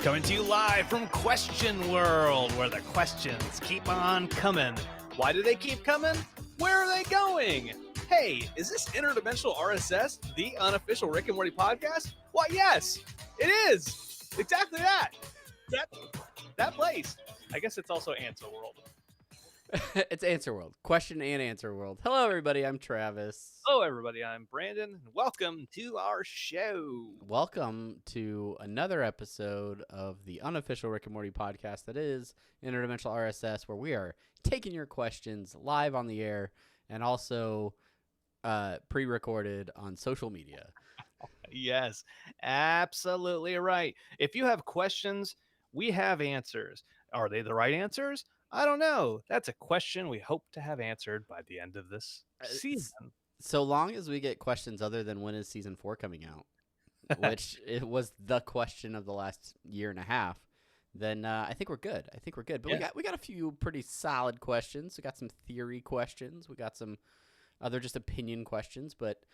Coming to you live from Question World, where the questions keep on coming. Why do they keep coming? Where are they going? Hey, is this Interdimensional RSS, the unofficial Rick and Morty podcast? Why, yes, it is. Exactly that. That place. I guess it's also Answer World. It's Answer World. Question and Answer World. Hello, everybody. I'm Travis. Hello, everybody. I'm Brandon. And welcome to our show. Welcome to another episode of the unofficial Rick and Morty podcast that is Interdimensional RSS, where we are taking your questions live on the air and also pre-recorded on social media. Yes, absolutely right. If you have questions, we have answers. Are they the right answers? I don't know. That's a question we hope to have answered by the end of this season. So long as we get questions other than when is season 4 coming out, which it was the question of the last year and a half, then I think we're good. But Yeah. we got a few pretty solid questions. We got some theory questions. We got some other just opinion questions. But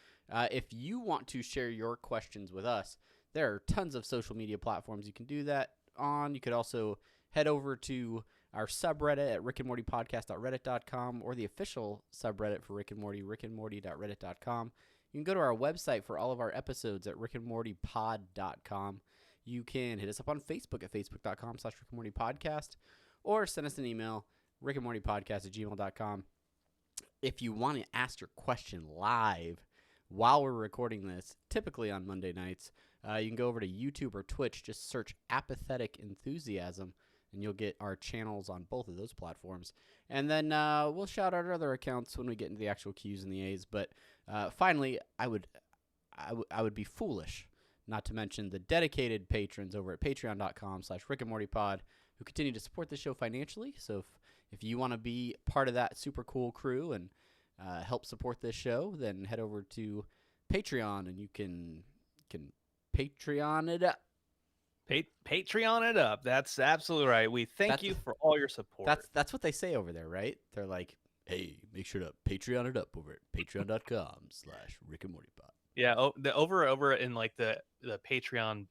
if you want to share your questions with us, there are tons of social media platforms you can do that on. You could also head over to our subreddit at rickandmortypodcast.reddit.com or the official subreddit for Rick and Morty, rickandmorty.reddit.com. You can go to our website for all of our episodes at rickandmortypod.com. You can hit us up on Facebook at facebook.com/rickandmortypodcast or send us an email, rickandmortypodcast@gmail.com. If you want to ask your question live while we're recording this, typically on Monday nights, you can go over to YouTube or Twitch, just search Apathetic Enthusiasm, and you'll get our channels on both of those platforms. And then we'll shout out our other accounts when we get into the actual Q's and the A's. But finally, I would be foolish not to mention the dedicated patrons over at patreon.com/rickandmortypod who continue to support the show financially. So if you want to be part of that super cool crew and help support this show, then head over to Patreon and you can Patreon it up. Patreon it up. That's absolutely right. We thank you for all your support. That's what they say over there, right? They're like, hey, make sure to Patreon it up over at patreon.com/rickandmortypod. Yeah, over in like the Patreon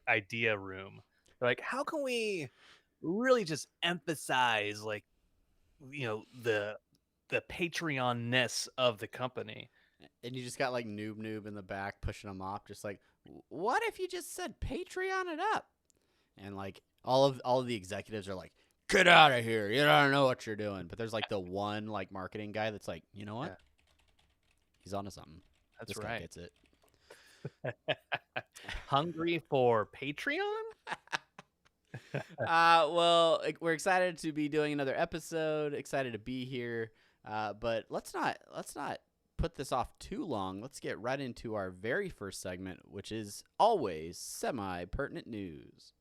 idea room. They're like, how can we really just emphasize like the Patreon-ness of the company? And you just got like noob in the back pushing them off, just like, what if you just said Patreon it up? And like all of the executives are like, get out of here, you don't know what you're doing. But there's like the one like marketing guy that's like, you know what? Yeah. He's onto something. That's this right. guy gets it. Hungry for Patreon? Well, we're excited to be doing another episode. Excited to be here. But let's not put this off too long. Let's get right into our very first segment, which is always semi-pertinent news.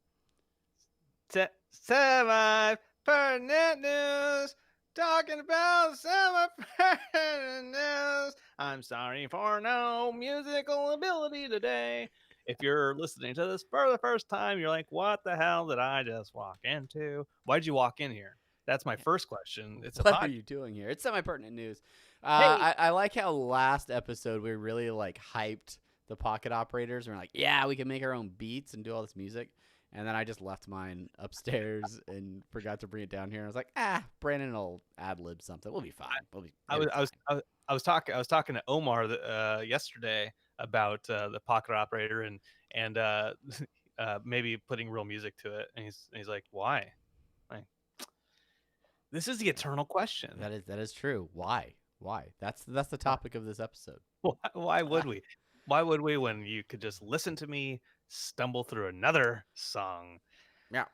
Semi-pertinent news. Talking about semi-pertinent news. I'm sorry for no musical ability today. If you're listening to this for the first time, you're like, what the hell did I just walk into? Why'd you walk in here? That's my first question. What are you doing here? It's semi-pertinent news. Hey. I like how last episode we really like hyped the pocket operators. And we're like, yeah, we can make our own beats and do all this music. And then I just left mine upstairs and forgot to bring it down here. And I was like, Brandon will ad-lib something. We'll be fine. I was talking to Omar yesterday about the pocket operator and maybe putting real music to it. And he's like, why? Like, this is the eternal question. That is true. Why? That's the topic of this episode. Why would we? Why would we when you could just listen to me stumble through another song? Yeah.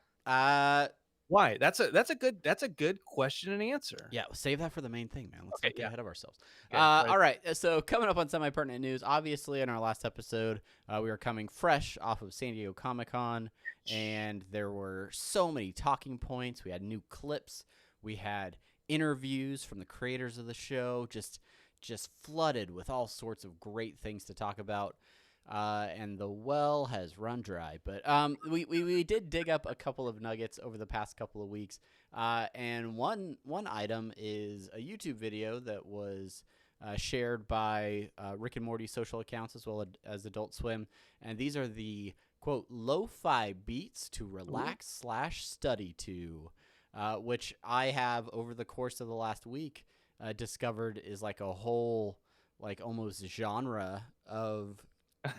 Why? That's a good question and answer. Yeah, save that for the main thing, man. Let's not get ahead of ourselves. Okay, all right. So coming up on semi-pertinent news, obviously in our last episode, we were coming fresh off of San Diego Comic-Con, and there were so many talking points. We had new clips. We had interviews from the creators of the show, just flooded with all sorts of great things to talk about. And the well has run dry. But we did dig up a couple of nuggets over the past couple of weeks. And one item is a YouTube video that was shared by Rick and Morty social accounts as well as Adult Swim. And these are the, quote, lo-fi beats to relax / study to, which I have over the course of the last week discovered is like a whole, like almost genre of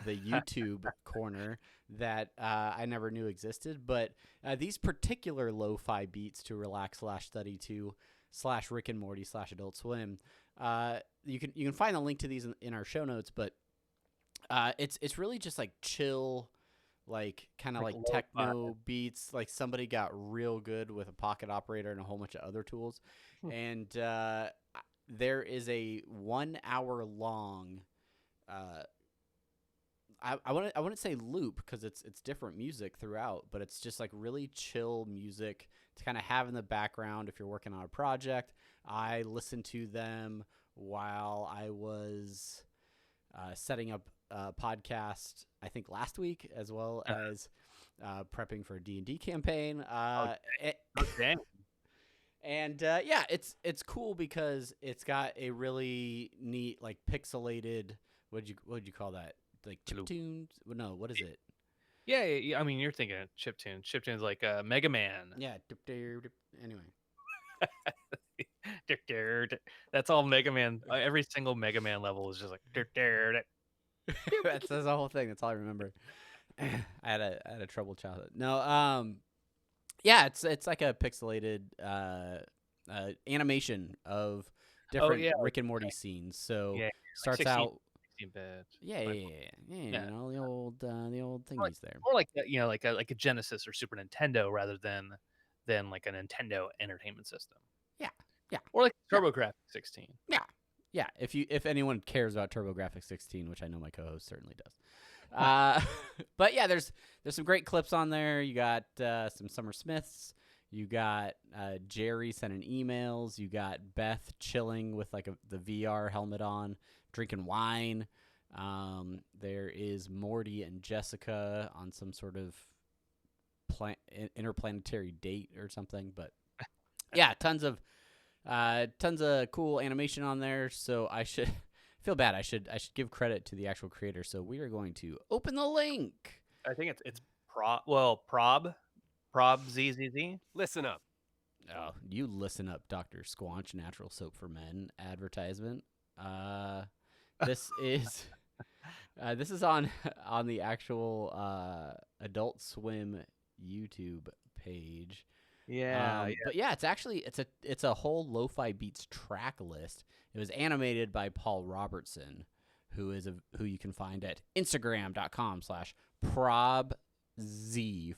the YouTube corner that I never knew existed. But these particular lo-fi beats to relax / study to / Rick and Morty / Adult Swim, you can find the link to these in our show notes. But it's really just like chill, like kind of like techno beats. Like somebody got real good with a pocket operator and a whole bunch of other tools. And there is a 1 hour long I wouldn't say loop because it's different music throughout, but it's just like really chill music to kind of have in the background if you're working on a project. I listened to them while I was setting up a podcast, I think last week, as well as prepping for a D&D campaign. Dang. And yeah, it's cool because it's got a really neat like pixelated. What'd you call that? Like chiptunes? No, what is it? Yeah, I mean, you're thinking of chiptunes. Chiptunes like Mega Man. Yeah. Anyway. That's all Mega Man. Every single Mega Man level is just like. That's the whole thing. That's all I remember. I had a troubled childhood. No, yeah, it's like a pixelated animation of different Rick and Morty scenes. So starts like 16, out. 16-bit. Yeah. You know, the old thingies there. Or like like a Genesis or Super Nintendo rather than like a Nintendo Entertainment System. Yeah. Or like TurboGrafx 16. Yeah. If anyone cares about TurboGrafx 16, which I know my co-host certainly does. But yeah, there's some great clips on there. You got some Summer Smiths. You got Jerry sending emails. You got Beth chilling with like the VR helmet on, drinking wine. There is Morty and Jessica on some sort of interplanetary date or something. But yeah, tons of cool animation on there. So I should feel bad. I should give credit to the actual creator. So we are going to open the link. I think it's Prob ZZZ. Listen up. Oh, you listen up, Dr. Squanch Natural Soap for Men advertisement. This is on the actual Adult Swim YouTube page. Yeah. But yeah, it's a whole lo-fi beats track list. It was animated by Paul Robertson, who you can find at Instagram.com/probz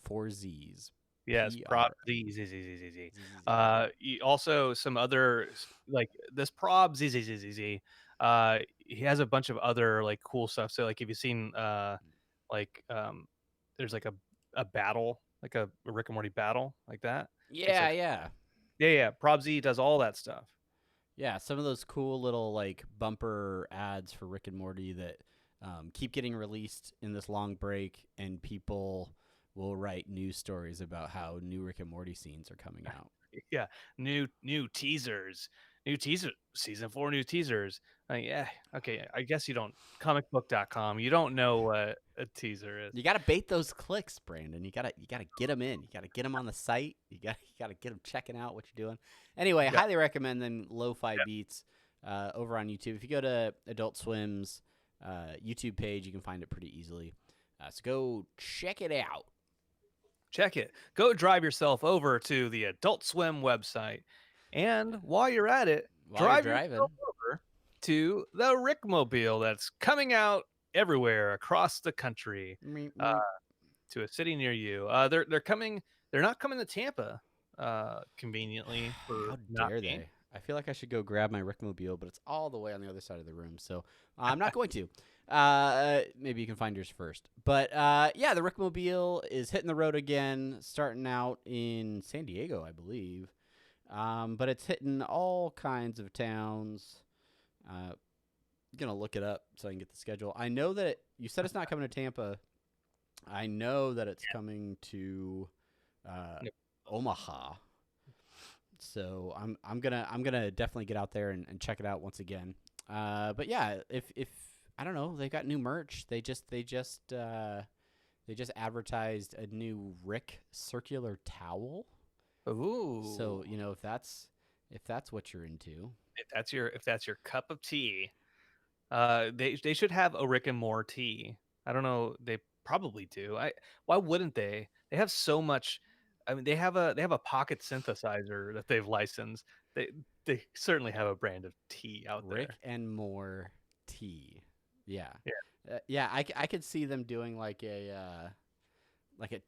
4 Z's. Yes, Prob ZZZZZ. Also some other like this Prob ZZZZZ. He has a bunch of other like cool stuff. So like if you've seen there's like a battle, like a Rick and Morty battle like that. Yeah. Prob Z does all that stuff. Yeah, some of those cool little like bumper ads for Rick and Morty that keep getting released in this long break, and people will write news stories about how new Rick and Morty scenes are coming out. Yeah, new teasers, season 4 new teasers. Yeah, okay. I guess you don't comicbook.com. You don't know what a teaser is. You got to bait those clicks, Brandon. You got to get them in. You got to get them on the site. You got to get them checking out what you're doing. Anyway, I highly recommend them lo-fi beats over on YouTube. If you go to Adult Swim's YouTube page, you can find it pretty easily. So go check it out. Check it. Go drive yourself over to the Adult Swim website. And while you're at it, drive yourself over to the Rickmobile that's coming out everywhere across the country to a city near you. They're coming. They're not coming to Tampa conveniently. How dare they? I feel like I should go grab my Rickmobile, but it's all the way on the other side of the room, so I'm not going to. Maybe you can find yours first. But yeah, the Rickmobile is hitting the road again, starting out in San Diego, I believe. But it's hitting all kinds of towns. I'm going to look it up so I can get the schedule. I know that you said it's not coming to Tampa. I know that it's coming to Omaha. So I'm gonna definitely get out there and check it out once again. But yeah, if I don't know, they got new merch. They just advertised a new Rick circular towel. Ooh, So if that's what you're into. if that's your cup of tea, they should have a Rick and Morty. I don't know. They probably do. Why wouldn't they? They have so much. I mean, they have a pocket synthesizer that they've licensed. They they certainly have a brand of tea out Rick there. and more tea. Yeah. Yeah. Yeah, I could see them doing like a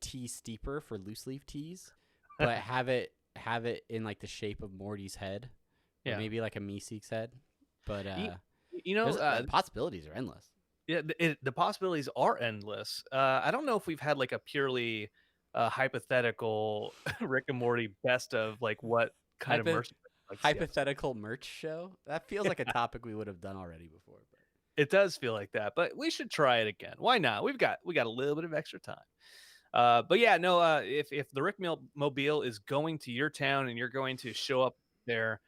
tea steeper for loose leaf teas, but have it in like the shape of Morty's head, or Yeah. maybe like a Meeseek's head. But You, you know, the possibilities are endless. yeah, the possibilities are endless. I don't know if we've had like a purely hypothetical Rick and Morty best of like what kind of Hypo- merch like to see episode. Hypothetical merch show. That feels like a topic we would have done already before. But It does feel like that, but we should try it again. Why not? We got a little bit of extra time. But yeah, no. If the Rick Mobile is going to your town and you're going to show up there,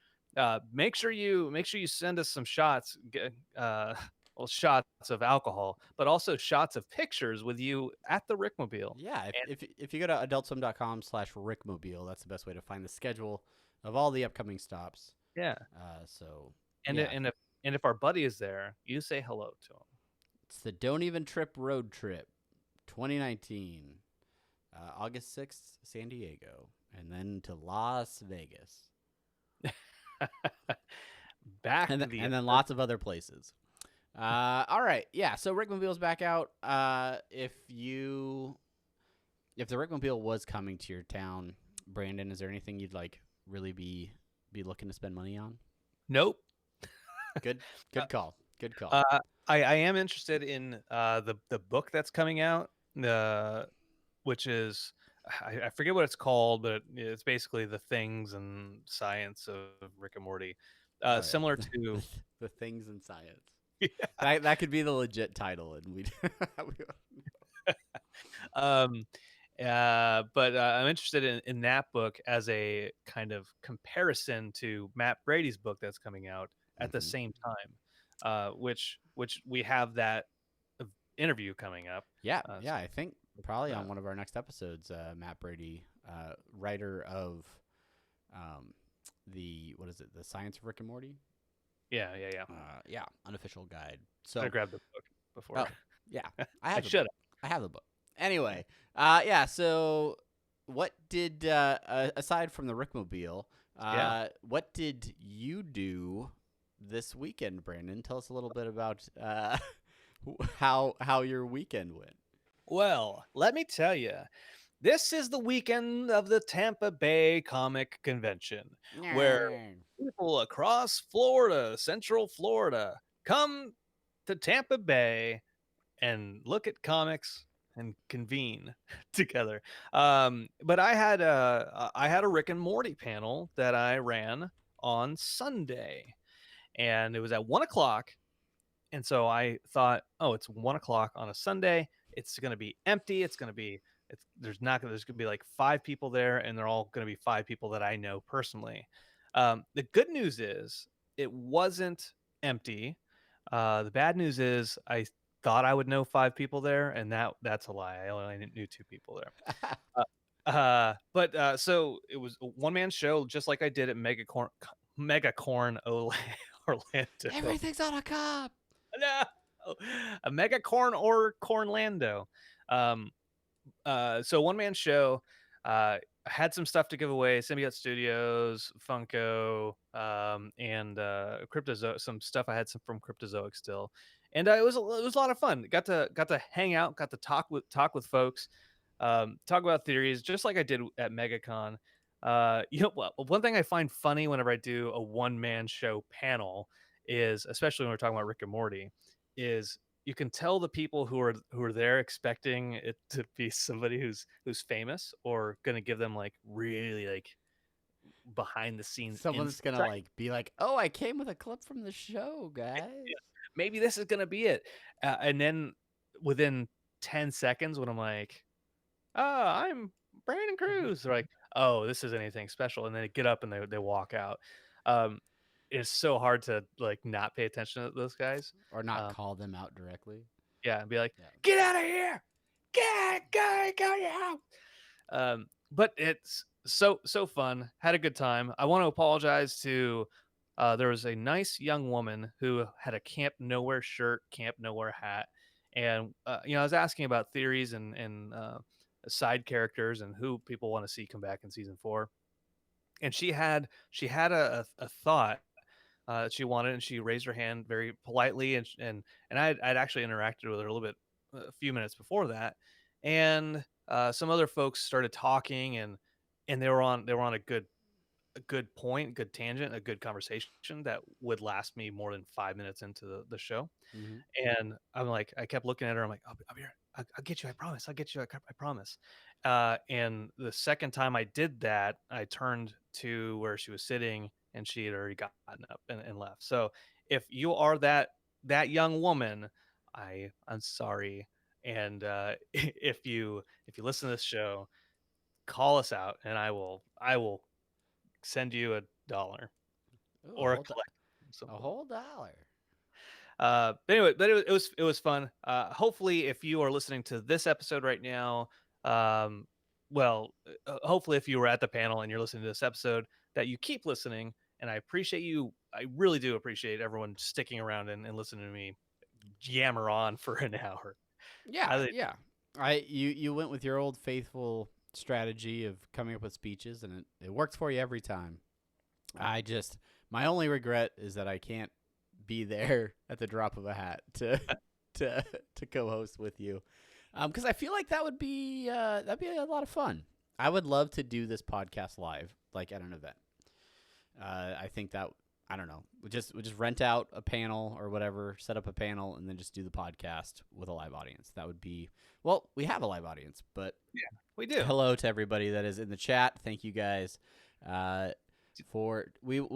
make sure you send us some shots. Well, shots of alcohol, but also shots of pictures with you at the Rickmobile. yeah, And if you go to adultswim.com/rickmobile, that's the best way to find the schedule of all the upcoming stops. yeah, So and yeah, and if our buddy is there, you say hello to it's the Don't Even Trip Road Trip 2019, August 6th, San Diego, and then to Las Vegas, him. Back and to the and then lots of other places. All right, yeah. So Rickmobile's back out. If the Rickmobile was coming to your town, Brandon, is there anything you'd like really be looking to spend money on? nope. Good, good call. Good call. I am interested in the book that's coming out, which is I forget what it's called, but it's basically the things and science of Rick and Morty, All right. similar to The things in science. yeah. That could be the legit title, and we. um but I'm interested in that book as a kind of comparison to Matt Brady's book that's coming out at the Mhm. same time, which we have that interview coming up. Yeah, So, yeah. I think probably uh, on one of our next episodes, Matt Brady, writer of the what is it? The Science of Rick and Morty. yeah. Yeah, unofficial guide. I So, grabbed the book before. oh, yeah, I I have the should book. I have the book. Anyway, yeah. So, what did aside from the Rickmobile, Yeah. what did you do this weekend, Brandon? Tell us a little bit about how your weekend went. Well, let me tell you, this is the weekend of the Tampa Bay Comic Convention, where people across Florida, Central Florida, come to Tampa Bay and look at comics and convene together. But I had a Rick and Morty panel that I ran on Sunday, and it was at 1 o'clock. And so I thought, oh, it's 1 o'clock on a Sunday. It's going to be empty. There's going to be like five people there, and they're all going to be five people that I know personally. The good news is it wasn't empty. The bad news is I thought I would know five people there, and that's a lie. I only knew two people there. But so it was a one man show, just like I did at Megacorn Orlando. Everything's on a cup. No, a Megacorn or Cornlando. Um, so one man show. Had some stuff to give away: Symbiote Studios, Funko, and Cryptozoic. Some stuff I had from Cryptozoic still, and it was a lot of fun. Got to hang out, got to talk with folks, talk about theories, just like I did at MegaCon. One thing I find funny whenever I do a one man show panel is, especially when we're talking about Rick and Morty, is you can tell the people who are there expecting it to be somebody who's famous or going to give them like really like behind the scenes Someone's gonna insight. like be like, "Oh, I came with a clip from the show, guys." Maybe this is going to be it. And then within 10 seconds when I'm like, "Oh, I'm Brandon Cruz," they're like, "Oh, this isn't anything special," and then they get up and they walk out. um it's so hard to like not pay attention to those guys. Or not Um, call them out directly. yeah, and be like, Yeah. "Get out of here! Go to your house!" But it's so fun. Had a good time. I want to apologize to. There was a nice young woman who had a Camp Nowhere shirt, Camp Nowhere hat, and I was asking about theories and side characters and who people want to see come back in season 4. And she had a thought that she wanted, and she raised her hand very politely, and I'd actually interacted with her a little bit a few minutes before that, and some other folks started talking, and they were on a good point, good tangent, a good conversation that would last me more than 5 minutes into the show. Mm-hmm. And I'm like, I kept looking at her. I'm like, I'll be here. I'll get you. I promise. I'll get you. I promise. And the second time I did that, I turned to where she was sitting, and she had already gotten up and left. So if you are that young woman, I'm sorry. And if you listen to this show, call us out, and I will send you $1 Ooh, or a collect. a whole dollar. But anyway, it was fun. Hopefully, if you are listening to this episode right now, um, hopefully, if you were at the panel and you're listening to this episode, that you keep listening. And I appreciate you. I really do appreciate everyone sticking around and listening to me yammer on for an hour. Yeah, yeah. You went with your old faithful strategy of coming up with speeches, and it works for you every time. My only regret is that I can't be there at the drop of a hat to to co-host with you, because I feel like that'd be a lot of fun. I would love to do this podcast live, like at an event. I think that, I don't know, we just rent out a panel or whatever, set up a panel, and then just do the podcast with a live audience. That would be, well, we have a live audience, but Yeah, we do. hello to everybody that is in the chat. Thank you guys. We'll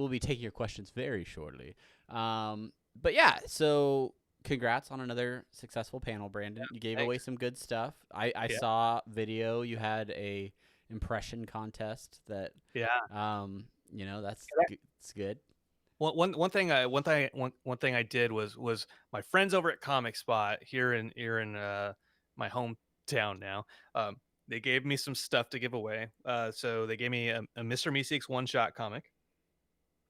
be taking your questions very shortly. But yeah, so congrats on another successful panel, Brandon. You gave away some good stuff. I saw video. You had a impression contest that that's good. One thing I did was my friends over at Comic Spot here in my hometown now. They gave me some stuff to give away. So they gave me a Mr. Meeseeks one-shot comic,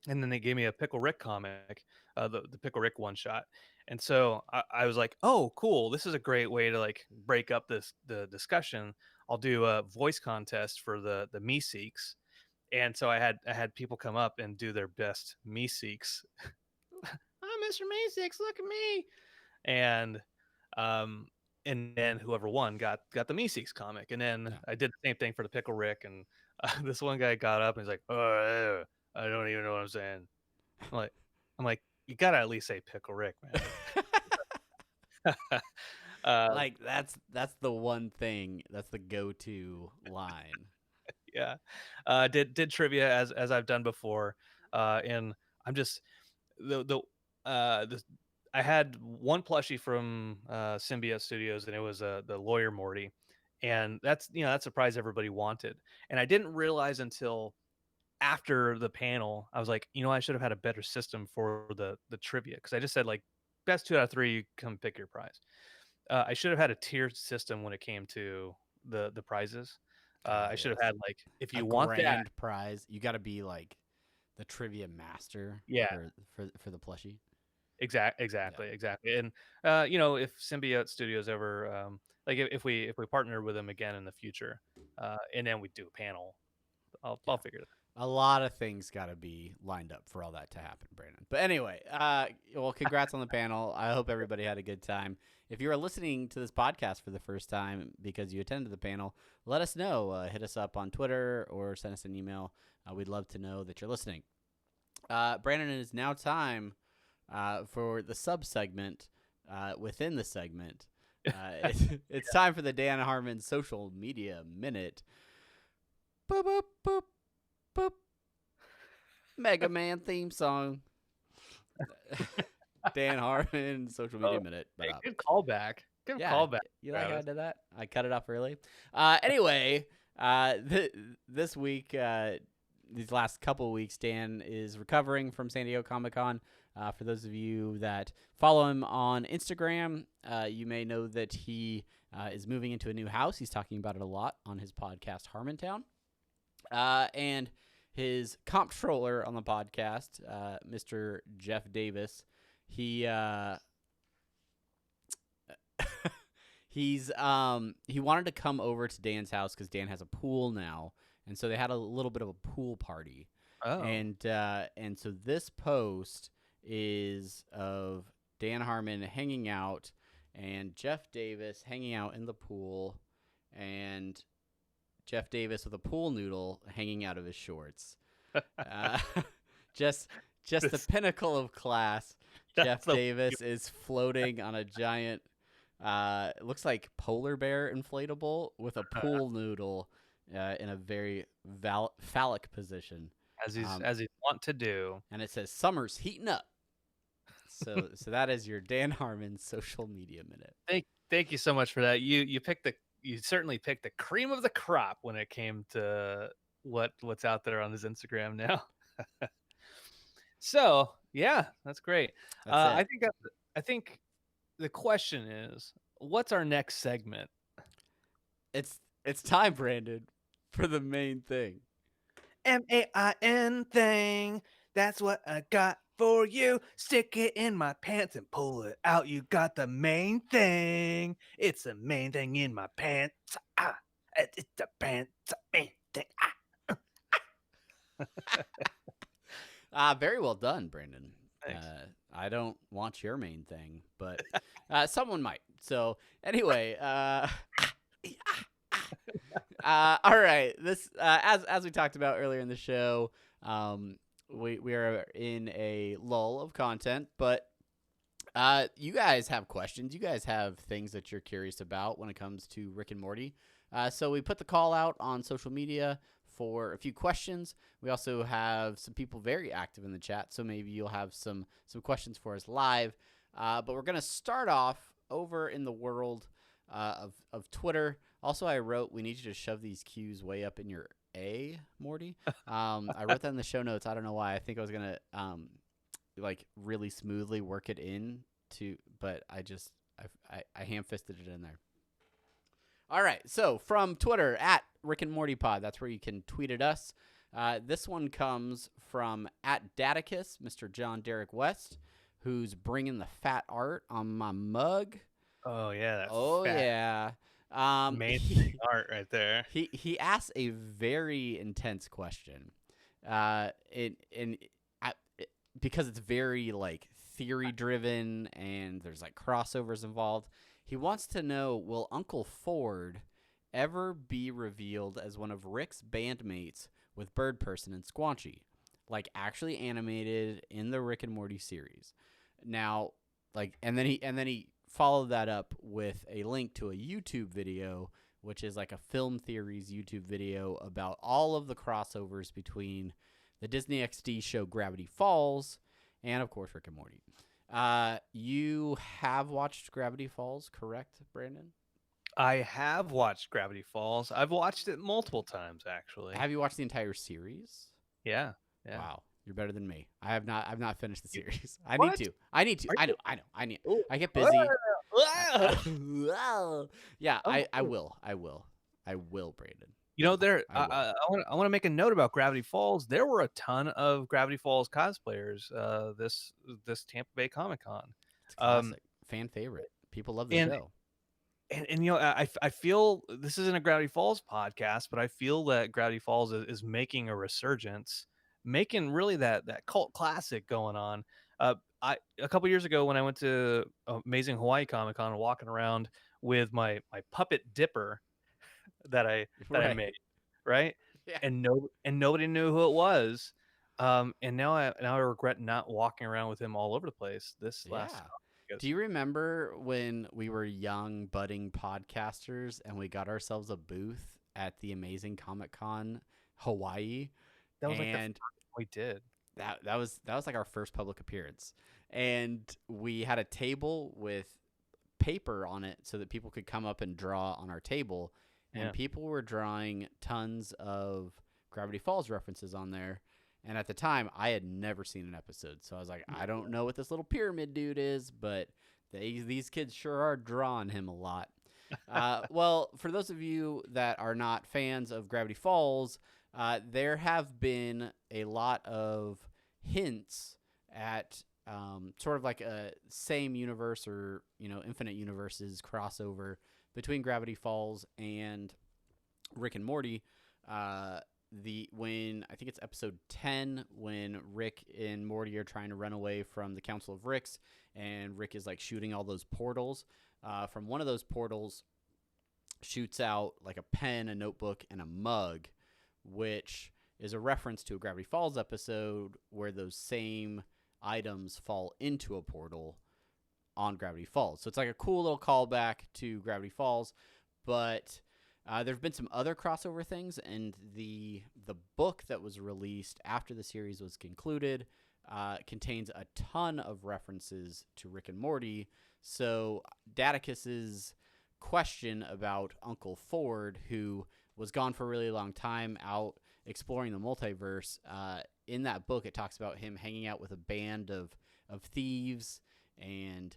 and then they gave me a Pickle Rick comic, the Pickle Rick one-shot. And so I was like, oh, cool. This is a great way to like break up the discussion. I'll do a voice contest for the Meeseeks. And so I had people come up and do their best Meeseeks. I'm Mr. Meeseeks, look at me. And then whoever won got the Meeseeks comic. And then I did the same thing for the Pickle Rick. And this one guy got up and he's like, oh, I don't even know what I'm saying. I'm like, you gotta at least say Pickle Rick, man. Like that's the one thing, that's the go-to line. Yeah. Did trivia as I've done before. And I'm just I had one plushie from Symbiote Studios, and it was the lawyer Morty, and that's that surprise everybody wanted. And I didn't realize until after the panel, I was like, I should have had a better system for the trivia, because I just said like best 2 out of 3, you come pick your prize. I should have had a tiered system when it came to the prizes. I should have had like, if you want grand that prize, you got to be like the trivia master. Yeah. For the plushie. Exactly. And if Symbiote Studios ever like if we partner with them again in the future, and then we do a panel, I'll figure it out. A lot of things got to be lined up for all that to happen, Brandon. But anyway, well, congrats on the panel. I hope everybody had a good time. If you are listening to this podcast for the first time because you attended the panel, let us know. Hit us up on Twitter or send us an email. We'd love to know that you're listening. Brandon, it is now time for the sub-segment within the segment. It's time for the Dan Harmon Social Media Minute. Boop, boop, boop, boop. Mega Man theme song. Dan Harmon Social Media Minute. Hey, good callback. Good callback. You like how I did that? I cut it off early. Anyway, this week, these last couple of weeks, Dan is recovering from San Diego Comic-Con. For those of you that follow him on Instagram, you may know that he is moving into a new house. He's talking about it a lot on his podcast, Harmontown. And his comptroller on the podcast, Mr. Jeff Davis, he he wanted to come over to Dan's house because Dan has a pool now, and so they had a little bit of a pool party. Oh. And so this post is of Dan Harmon hanging out and Jeff Davis hanging out in the pool, and Jeff Davis with a pool noodle hanging out of his shorts. Just the pinnacle of class. Jeff Davis is floating on a giant, it looks like polar bear inflatable with a pool noodle in a very phallic position. As he's want to do. And it says, "Summer's heating up." So that is your Dan Harmon social media minute. Thank you so much for that. You certainly picked the cream of the crop when it came to what's out there on his Instagram now. So yeah, that's great. I think the question is, what's our next segment? It's time, Brandon, for the main thing. MAIN thing. That's what I got for you. Stick it in my pants and pull it out. You got the main thing. It's the main thing in my pants. It's the pants main thing. Very well done, Brandon. I don't want your main thing, but someone might. So anyway, all right. This as we talked about earlier in the show, we are in a lull of content, but you guys have questions. You guys have things that you're curious about when it comes to Rick and Morty. So we put the call out on social media for a few questions. We also have some people very active in the chat, so maybe you'll have some questions for us live. But we're going to start off over in the world of Twitter. Also, I wrote, we need you to shove these cues way up in your A, Morty. I wrote that in the show notes. I don't know why. I think I was going to like really smoothly work it in but I ham-fisted it in there. All right, so from Twitter, at Rick and Morty Pod, that's where you can tweet at us. This one comes from at Daticus, Mr. John Derek West, who's bringing the fat art on my mug. Oh, yeah. Yeah. Amazing art right there. He asks a very intense question. Because it's very like theory-driven and there's like crossovers involved. He wants to know, will Uncle Ford ever be revealed as one of Rick's bandmates with Bird Person and Squanchy, like actually animated in the Rick and Morty series? Now, like, and then he followed that up with a link to a YouTube video, which is like a film theories YouTube video about all of the crossovers between the Disney XD show Gravity Falls and, of course, Rick and Morty. You have watched Gravity Falls, correct, Brandon? I have watched Gravity Falls. I've watched it multiple times, actually. Have you watched the entire series? Yeah. Wow, you're better than me. I've not finished the series. I What? need to. I know. Ooh. I get busy. Oh. Yeah, I will, Brandon. You know, I I want to make a note about Gravity Falls. There were a ton of Gravity Falls cosplayers this Tampa Bay Comic-Con. It's classic. Fan favorite. People love the show. And you know, I feel this isn't a Gravity Falls podcast, but I feel that Gravity Falls is making a resurgence, making really that cult classic going on. A couple years ago when I went to Amazing Hawaii Comic-Con, walking around with my puppet Dipper that I made, right? Yeah. And nobody knew who it was. And now I regret not walking around with him all over the place this last time. Do you remember when we were young budding podcasters and we got ourselves a booth at the Amazing Comic-Con Hawaii? That was like the first we did. That was like our first public appearance. And we had a table with paper on it so that people could come up and draw on our table. And people were drawing tons of Gravity Falls references on there. And at the time, I had never seen an episode. So I was like, I don't know what this little pyramid dude is, but these kids sure are drawing him a lot. Well, for those of you that are not fans of Gravity Falls, there have been a lot of hints at sort of like a same universe or, infinite universes crossover between Gravity Falls and Rick and Morty. When I think it's episode 10, when Rick and Morty are trying to run away from the Council of Ricks, and Rick is like shooting all those portals. From one of those portals shoots out like a pen, a notebook, and a mug, which is a reference to a Gravity Falls episode where those same items fall into a portal on Gravity Falls. So it's like a cool little callback to Gravity Falls, but there have been some other crossover things, and the book that was released after the series was concluded contains a ton of references to Rick and Morty. So Daticus's question about Uncle Ford, who was gone for a really long time out exploring the multiverse, in that book it talks about him hanging out with a band of thieves, and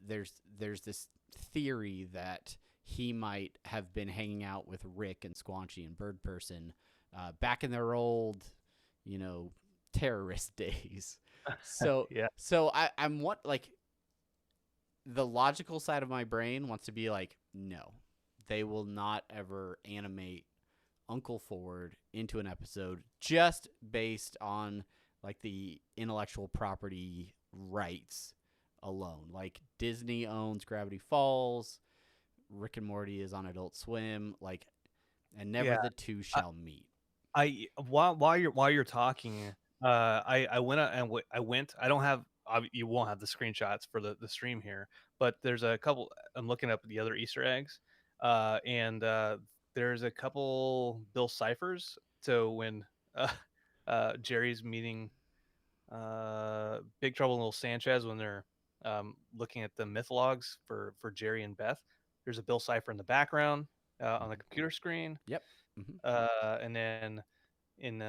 there's this theory that he might have been hanging out with Rick and Squanchy and Bird Person back in their old, terrorist days. So Yeah. So I'm the logical side of my brain wants to be like, no, they will not ever animate Uncle Ford into an episode just based on like the intellectual property rights alone. Like Disney owns Gravity Falls, Rick and Morty is on Adult Swim, and never the two shall meet. While you're talking, I went out and I went. I don't have you won't have the screenshots for the stream here, but there's a couple. I'm looking up the other Easter eggs, and there's a couple Bill ciphers. So when Jerry's meeting Big Trouble in Little Sanchez, when they're looking at the mythologs for Jerry and Beth, there's a Bill cipher in the background on the computer screen. Yep. Mm-hmm. And then in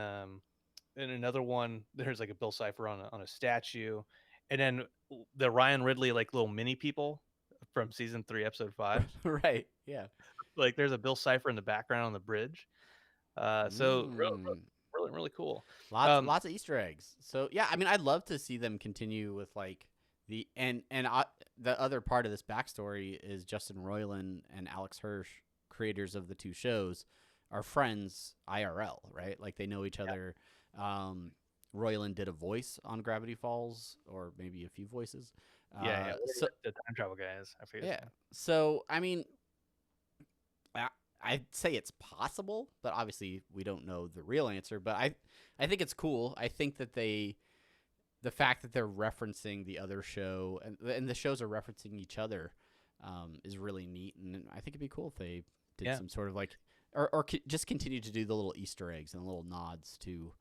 another one, there's like a Bill cipher on a statue, and then the Ryan Ridley like little mini people from season 3, episode 5. Right. Yeah. Like there's a Bill cipher in the background on the bridge. So really cool. Lots of Easter eggs. So yeah, I mean, I'd love to see them continue with like the other part of this backstory is Justin Roiland and Alex Hirsch, creators of the two shows, are friends IRL, right? Like they know each other. Roiland did a voice on Gravity Falls, or maybe a few voices. So the time travel guys. I forget. Yeah. So I mean, I'd say it's possible, but obviously we don't know the real answer. But I think it's cool. I think that the fact that they're referencing the other show and the shows are referencing each other is really neat. And I think it'd be cool if they did some sort of like, or just continue to do the little Easter eggs and little nods to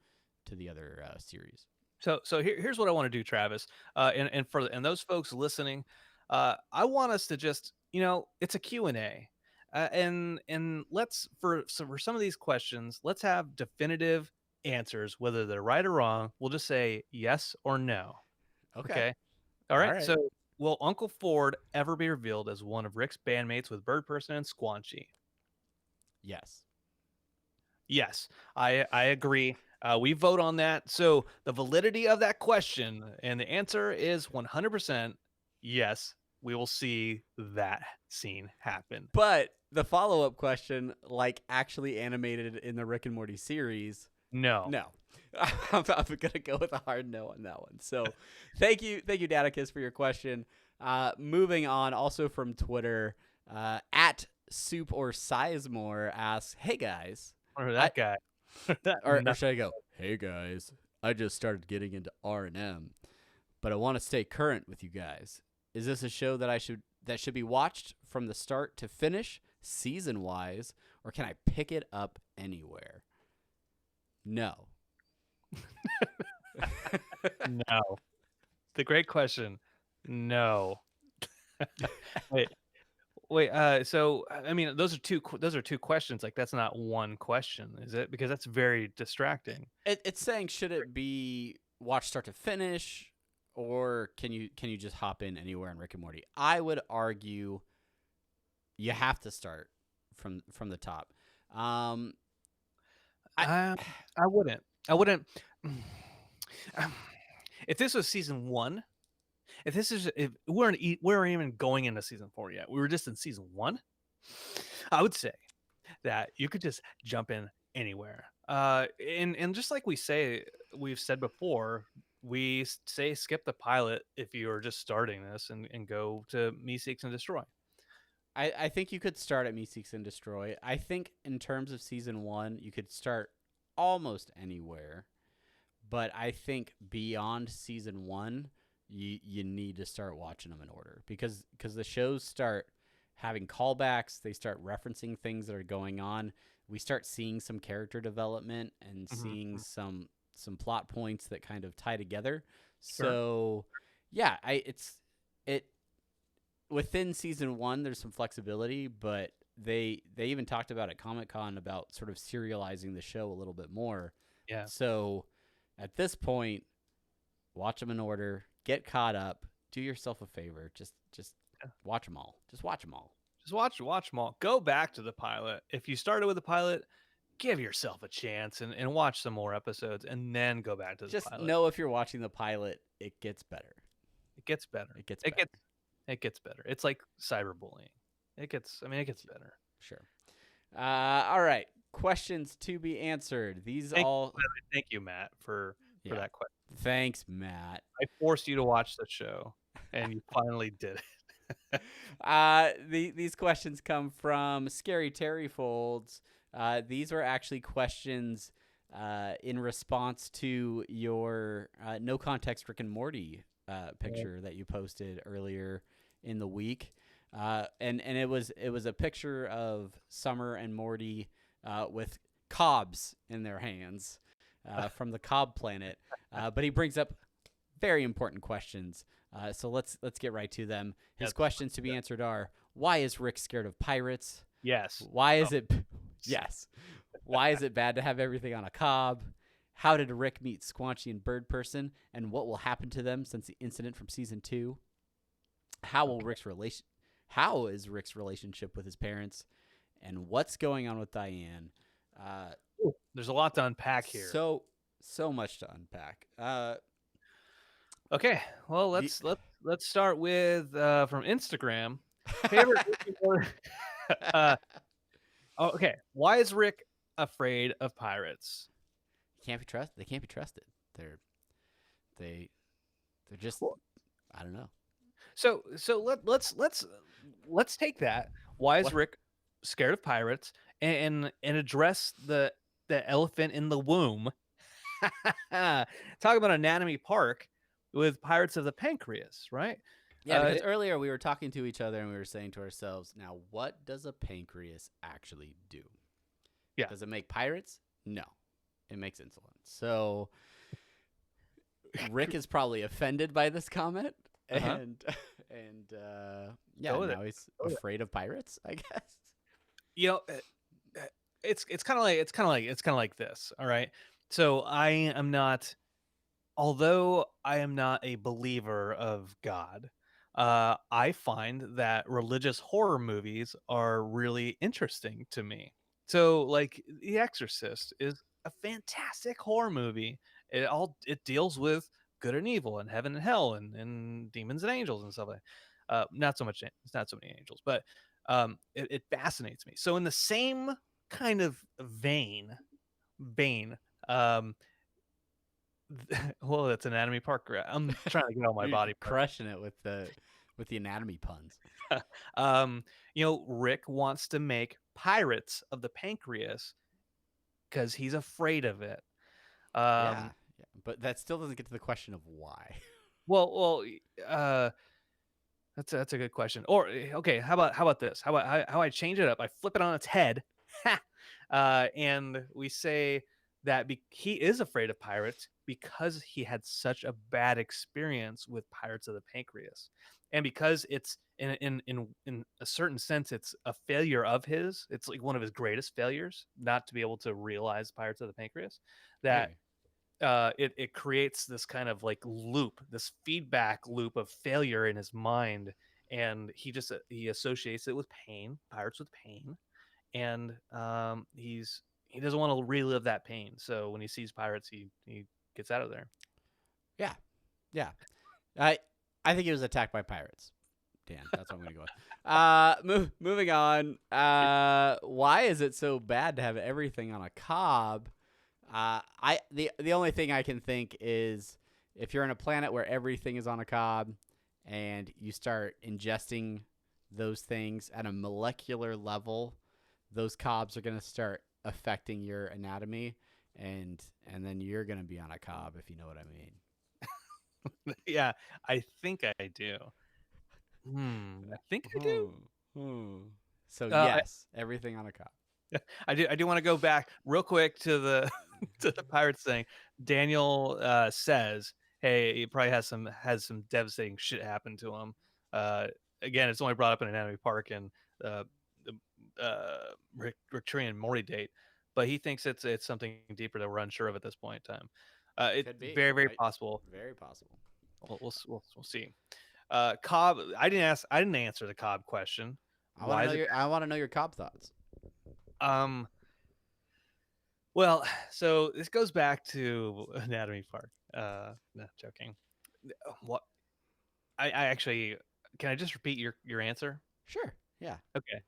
the other series. So here's what I want to do, Travis. And those folks listening, I want us to just, it's a Q&A. And let's for some of these questions, let's have definitive answers, whether they're right or wrong. We'll just say yes or no. Okay. All right. So will Uncle Ford ever be revealed as one of Rick's bandmates with Bird Person and Squanchy? Yes. Yes, I agree. We vote on that. So the validity of that question, and the answer is 100% yes. We will see that scene happen. But the follow-up question, like actually animated in the Rick and Morty series, no. I'm gonna go with a hard no on that one. So thank you, Daticus, for your question. Moving on, also from Twitter, at Soup or Sizemore asks, "Hey guys," or that guy, or should I go, "Hey guys, I just started getting into R&M, but I want to stay current with you guys. Is this a show that should be watched from the start to finish, season wise, or can I pick it up anywhere?" No. No. The great question. No. Wait. Wait, so I mean, those are two questions. Like, that's not one question, is it? Because that's very distracting. It's saying, should it be watch start to finish, or can you just hop in anywhere in Rick and Morty? I would argue you have to start from the top. Um, I I wouldn't. I wouldn't. If this was season one, if we weren't even going into season 4 yet, we were just in season 1, I would say that you could just jump in anywhere. And just like we've said before, say skip the pilot if you are just starting this and go to Me Seeks and Destroy. I think you could start at Me Seeks and Destroy. I think in terms of season 1, you could start almost anywhere. But I think beyond season 1, you need to start watching them in order because the shows start having callbacks. They start referencing things that are going on. We start seeing some character development and seeing some plot points that kind of tie together. Sure. So yeah, it within season 1 there's some flexibility, but they even talked about at Comic-Con about sort of serializing the show a little bit more. Yeah. So at this point, watch them in order, get caught up, do yourself a favor, just watch them all. Just watch them all. Just watch them all. Go back to the pilot. If you started with the pilot, give yourself a chance and watch some more episodes and then go back to the Just pilot. know if you're watching the pilot, it gets better. It gets better. It gets better. It gets better. It's like cyberbullying. It gets better. Sure. All right. Questions to be answered. Thank you, Matt, for that question. Thanks, Matt. I forced you to watch the show, and you finally did it. These questions come from Scary Terry Folds. These were actually questions in response to your no context Rick and Morty picture that you posted earlier in the week. And it was a picture of Summer and Morty with cobs in their hands from the Cobb planet. But he brings up very important questions. So let's get right to them. His questions to be answered are: why is Rick scared of pirates? Yes. Why is it? Yes. Why is it bad to have everything on a cob? How did Rick meet Squanchy and Bird Person, and what will happen to them since the incident from season 2? How is Rick's relationship with his parents, and what's going on with Diane? There's a lot to unpack here. So much to unpack. Okay, well let's start with from Instagram. Favorite okay, why is Rick afraid of pirates? They can't be trusted. They're just, I don't know. So let's take that. Why is Rick scared of pirates and address the elephant in the womb? Talk about Anatomy Park with Pirates of the Pancreas, right? Yeah, because earlier we were talking to each other and we were saying to ourselves, now what does a pancreas actually do? Yeah. Does it make pirates? No. It makes insulin. So Rick is probably offended by this comment, and now he's afraid of pirates, I guess. You know, it's kind of like this. All right. So although I am not a believer of God, I find that religious horror movies are really interesting to me. So, like, The Exorcist is a fantastic horror movie. It deals with good and evil and heaven and hell and demons and angels and stuff like that. It's not so many angels, but it fascinates me. So in the same kind of vein, well, that's Anatomy Park. I'm trying to get all my body crushing it with the anatomy puns. Rick wants to make Pirates of the Pancreas because he's afraid of it. Yeah, but that still doesn't get to the question of why. Well, that's a good question. Or okay, how about this? How I change it up? I flip it on its head, and we say that he is afraid of pirates because he had such a bad experience with Pirates of the Pancreas, and because it's in a certain sense it's a failure of his. It's like one of his greatest failures not to be able to realize Pirates of the Pancreas. That Hey, it creates this kind of like loop, this feedback loop of failure in his mind, and he associates it with pain, pirates with pain, and he doesn't want to relive that pain. So when he sees pirates, he gets out of there. yeah, yeah. I I think he was attacked by pirates. Dan, that's what I'm gonna go with. Moving on. Why is it so bad to have everything on a cob? The only thing I can think is if you're on a planet where everything is on a cob, and you start ingesting those things at a molecular level, those cobs are gonna start affecting your anatomy, and then you're gonna be on a cob, if you know what I mean. Yeah, I think I do. I think I do. Hmm. So Uh, yes, everything on a cob. I do. I do want to go back real quick to the to the pirates thing. Daniel says, "Hey, he probably has some devastating shit happen to him." Uh, Again, it's only brought up in Anatomy Park and uh, the Rick Tree and Morty date, but he thinks it's something deeper that we're unsure of at this point in time. It's Could be. very possible. Very possible. We'll see. Cobb, I didn't answer the Cobb question. Why is it? I want to know your cob thoughts. Um, Well, so this goes back to Anatomy Park. No, joking. What I actually can I just repeat your answer? Sure. Yeah. Okay.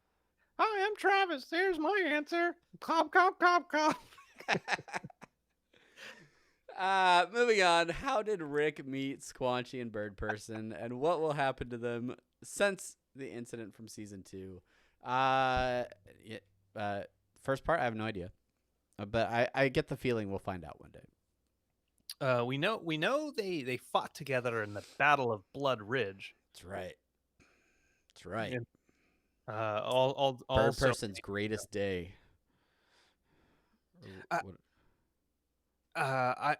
Hi, I'm Travis. There's my answer. Cobb, cobb, cobb, cobb. Moving on. How did Rick meet Squanchy and Bird Person, and what will happen to them since the incident from season 2? Yeah, first part, I have no idea, but I get the feeling we'll find out one day. We know they fought together in the Battle of Blood Ridge. That's right. That's right. And, all Bird also Person's greatest day. uh, I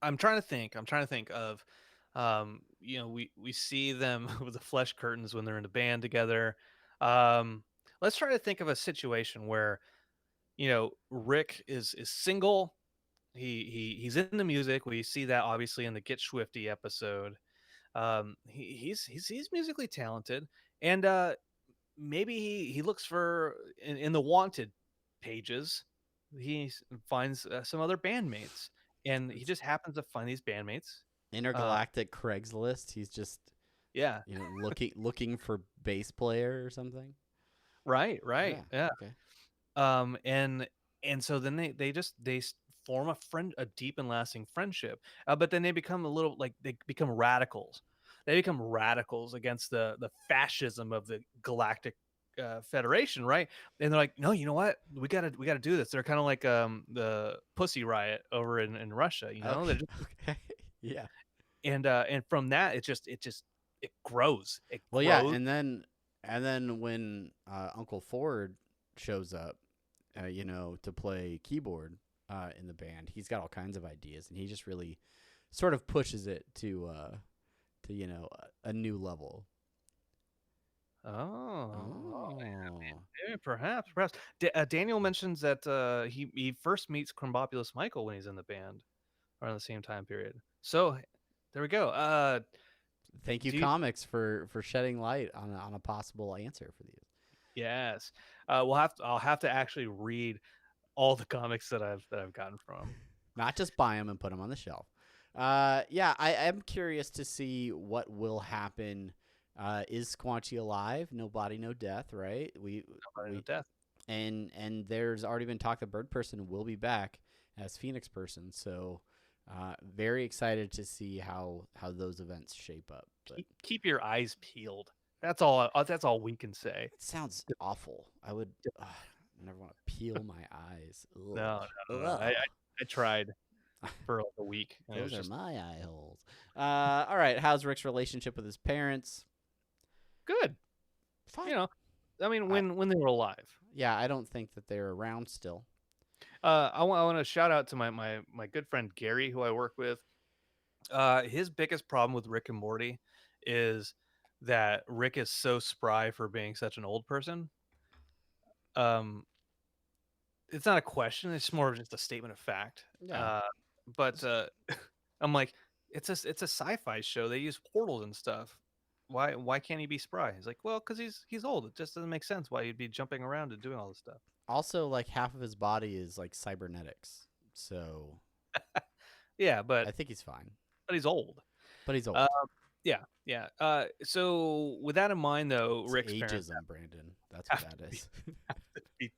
I'm trying to think. I'm trying to think of, we see them with the flesh curtains when they're in the band together. Um, let's try to think of a situation where Rick is single. He's into music. We see that obviously in the Get Swifty episode. He's musically talented, and maybe he looks for in the wanted pages. Finds some other bandmates, and he It's just happens to find these bandmates. Uh, intergalactic Craigslist. He's just yeah, looking for bass player or something. right, Yeah. yeah. Okay. And so then they form a deep and lasting friendship. But then they become they become radicals. They become radicals against the fascism of the Galactic Federation, right? And they're like, no, you know what? We gotta do this. They're kind of like the Pussy Riot over in Russia. They're Okay. just, Okay. Yeah. and from that it grows. It Well, yeah, grows. and then when Uncle Ford shows up, to play keyboard in the band, he's got all kinds of ideas, and he just really sort of pushes it to a new level. Oh, Oh, yeah, perhaps. Daniel mentions that he first meets Crumbopulous Michael when he's in the band around the same time period. So there we go. thank you, Do you, comics, for shedding light on a possible answer for these. yes. I'll have to actually read all the comics that I've gotten from. Not just buy them and put them on the shelf. Yeah, I am curious to see what will happen. Is Squanchy alive? No body, no death, right? Nobody We to death. and there's already been talk that Bird Person will be back as Phoenix Person. So, very excited to see how those events shape up. But Keep your eyes peeled. That's all. That's all we can say. it sounds awful. I would never want to peel my eyes. Ugh. No. I tried for like a week. And it was Those are just my eye holes. All right. How's Rick's relationship with his parents? good. Fine. I mean, I- when they were alive. Yeah, I don't think that they're around still. I want to shout out to my good friend Gary, who I work with. His biggest problem with Rick and Morty is that Rick is so spry for being such an old person. Um, it's not a question; it's more of just a statement of fact. Yeah. But I'm like, it's a sci-fi show. They use portals and stuff. Why can't he be spry? He's like, well, because he's old. It just doesn't make sense why he'd be jumping around and doing all this stuff. Also, like half of his body is like cybernetics, so Yeah, I think he's fine. but he's old. But he's Uh, old. yeah, yeah. So with that in mind, though, It's Rick's parents ageism, Brandon. That's what have to that be, is. have to be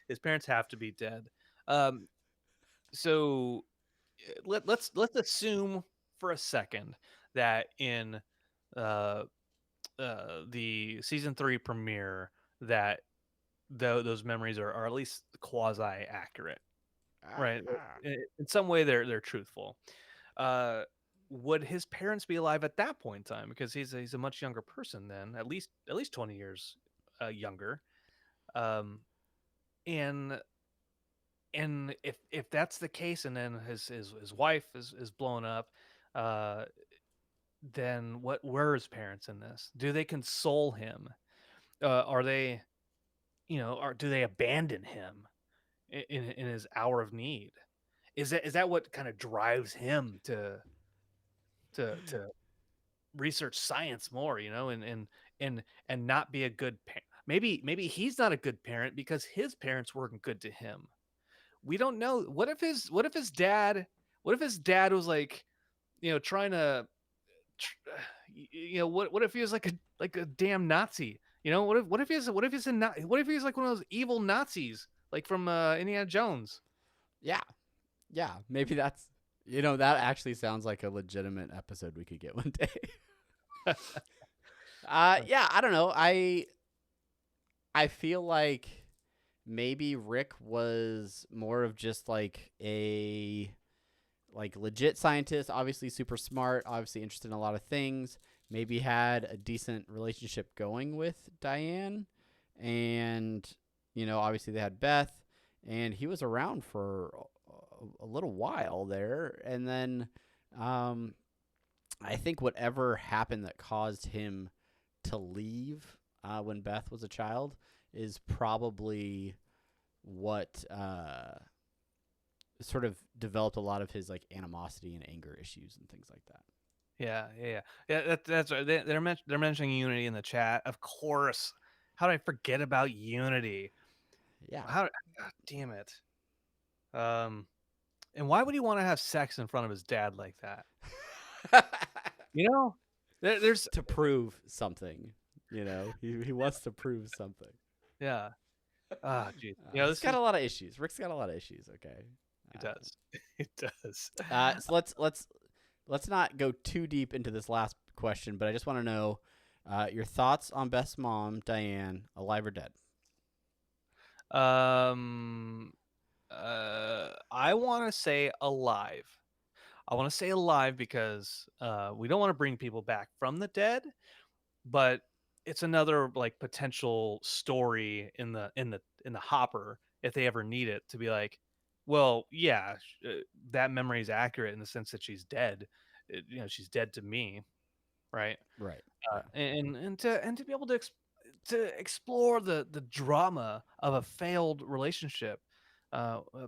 his parents have to be dead. Um, so let's assume for a second that in uh, the season 3 premiere that those memories are at least quasi accurate, right? Ah. In some way, they're truthful. Uh, would his parents be alive at that point in time? Because he's a much younger person then, at least 20 years younger. Um, and if that's the case, and then his wife is blown up, uh, then what were his parents in this? Do they console him? Are they, or do they abandon him in his hour of need? Is that what kind of drives him to research science more, and not be a good parent? Maybe he's not a good parent because his parents weren't good to him. We don't know. What if his dad was like, trying to what if he was like a damn Nazi? What if he's like one of those evil Nazis like from Indiana Jones? Yeah. Yeah. Maybe that's that actually sounds like a legitimate episode we could get one day. Yeah, I don't know. I feel like maybe Rick was more of just like a legit scientist, obviously super smart, obviously interested in a lot of things, maybe had a decent relationship going with Diane, and obviously they had Beth, and he was around for a little while there, and then I think whatever happened that caused him to leave when Beth was a child is probably what sort of developed a lot of his like animosity and anger issues and things like that. Yeah. That's right. They're mentioning Unity in the chat. Of course. How did I forget about Unity? Yeah. God damn it. And why would he want to have sex in front of his dad like that? You know, there's To prove something, he wants to prove something. yeah. Ah, geez. He's got a lot of issues. Rick's got a lot of issues. Okay. It does. It does. So let's not go too deep into this last question, but I just want to know your thoughts on Beth's mom, Diane, alive or dead? I want to say alive. I want to say alive because we don't want to bring people back from the dead, but it's another like potential story in the hopper if they ever need it to be like, well, yeah, that memory is accurate in the sense that she's dead. She's dead to me, right? Right. Yeah. And to be able to explore the drama of a failed relationship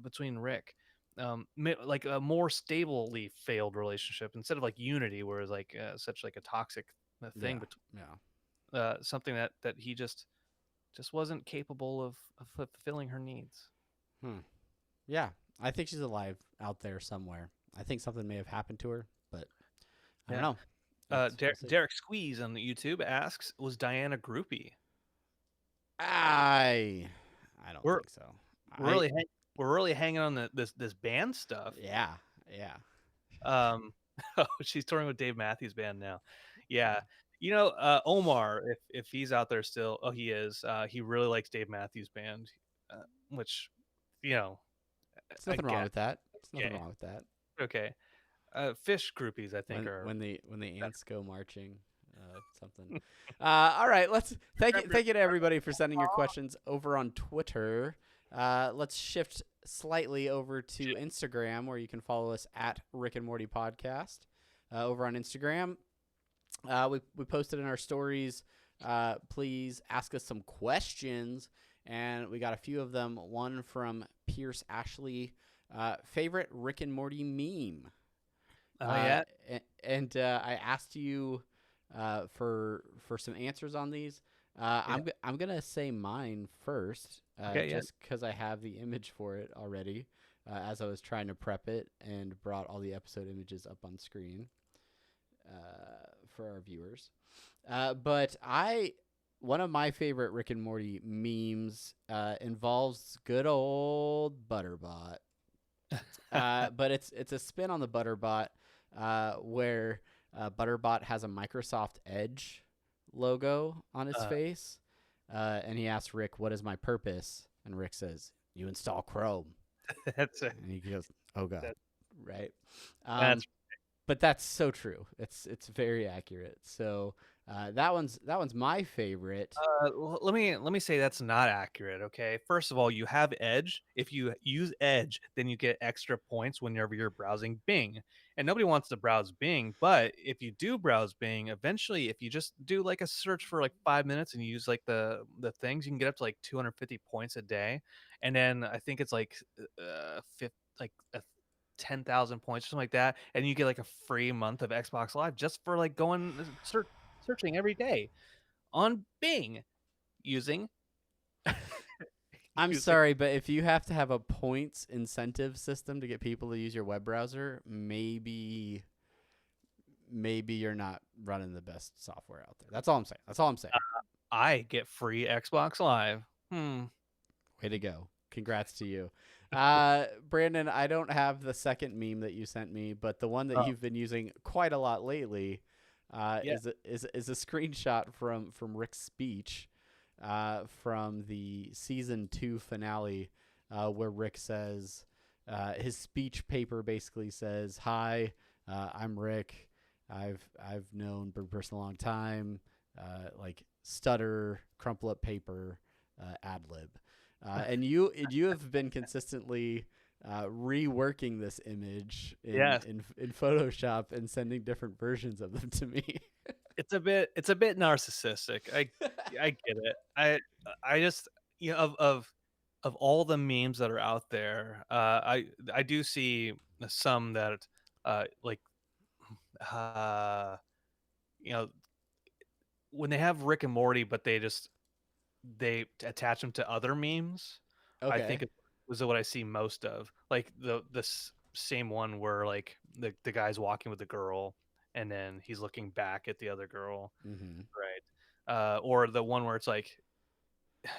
between Rick, like a more stably failed relationship instead of like Unity, where it's like such like a toxic thing, something that he just wasn't capable of fulfilling her needs. Yeah. I think she's alive out there somewhere. I think something may have happened to her, but I don't know. We'll Derek Squeeze on YouTube asks, "Was Diana groupie?" I don't think so. We're really hanging on this band stuff. Yeah. Oh, she's touring with Dave Matthews Band now. Yeah. Omar, if he's out there still, oh, he is. He really likes Dave Matthews Band, which, There's nothing wrong with that. There's nothing Okay. wrong with that. Okay. Fish groupies, I think, are when the ants go marching, something. All right, thank you to everybody for sending your questions over on Twitter. Let's shift slightly over to Instagram, where you can follow us at Rick and Morty Podcast over on Instagram. We posted in our stories. Please ask us some questions, and we got a few of them. One from Pierce Ashley, favorite Rick and Morty meme. Oh yeah. And I asked you for some answers on these. I'm gonna say mine first, just because I have the image for it already, as I was trying to prep it and brought all the episode images up on screen for our viewers. But one of my favorite Rick and Morty memes involves good old Butterbot. But it's a spin on the Butterbot, where Butterbot has a Microsoft Edge logo on his face, and he asks Rick, "What is my purpose?" And Rick says, "You install Chrome." That's it. And he goes, "Oh God," right? That's But that's so true. It's very accurate. So that one's my favorite. let me say that's not accurate. Okay, first of all, you have Edge. If you use Edge, then you get extra points whenever you're browsing Bing, and nobody wants to browse Bing. But if you do browse Bing, eventually, if you just do like a search for like 5 minutes and you use like the things, you can get up to like 250 points a day, and then I think it's like like a 10,000 points or something like that, and you get like a free month of Xbox Live just for like going searching every day on Bing using. I'm sorry, but if you have to have a points incentive system to get people to use your web browser, maybe you're not running the best software out there. That's all I'm saying. I get free Xbox Live. Way to go. Congrats to you. Brandon, I don't have the second meme that you sent me, but the one that you've been using quite a lot lately is a screenshot from Rick's speech from the season 2 finale, where Rick says, his speech paper basically says, "Hi, I'm Rick. I've known Bird Person a long time. Like stutter, crumple up paper, ad lib." And you have been consistently reworking this image in Photoshop and sending different versions of them to me. It's a bit narcissistic. I get it. I just, of all the memes that are out there, I do see some that like uh you know when they have Rick and Morty, but they attach them to other memes. I think Okay. it was what I see most of, like the same one where like the guy's walking with the girl and then he's looking back at the other girl, Mm-hmm. right? Or the one where it's like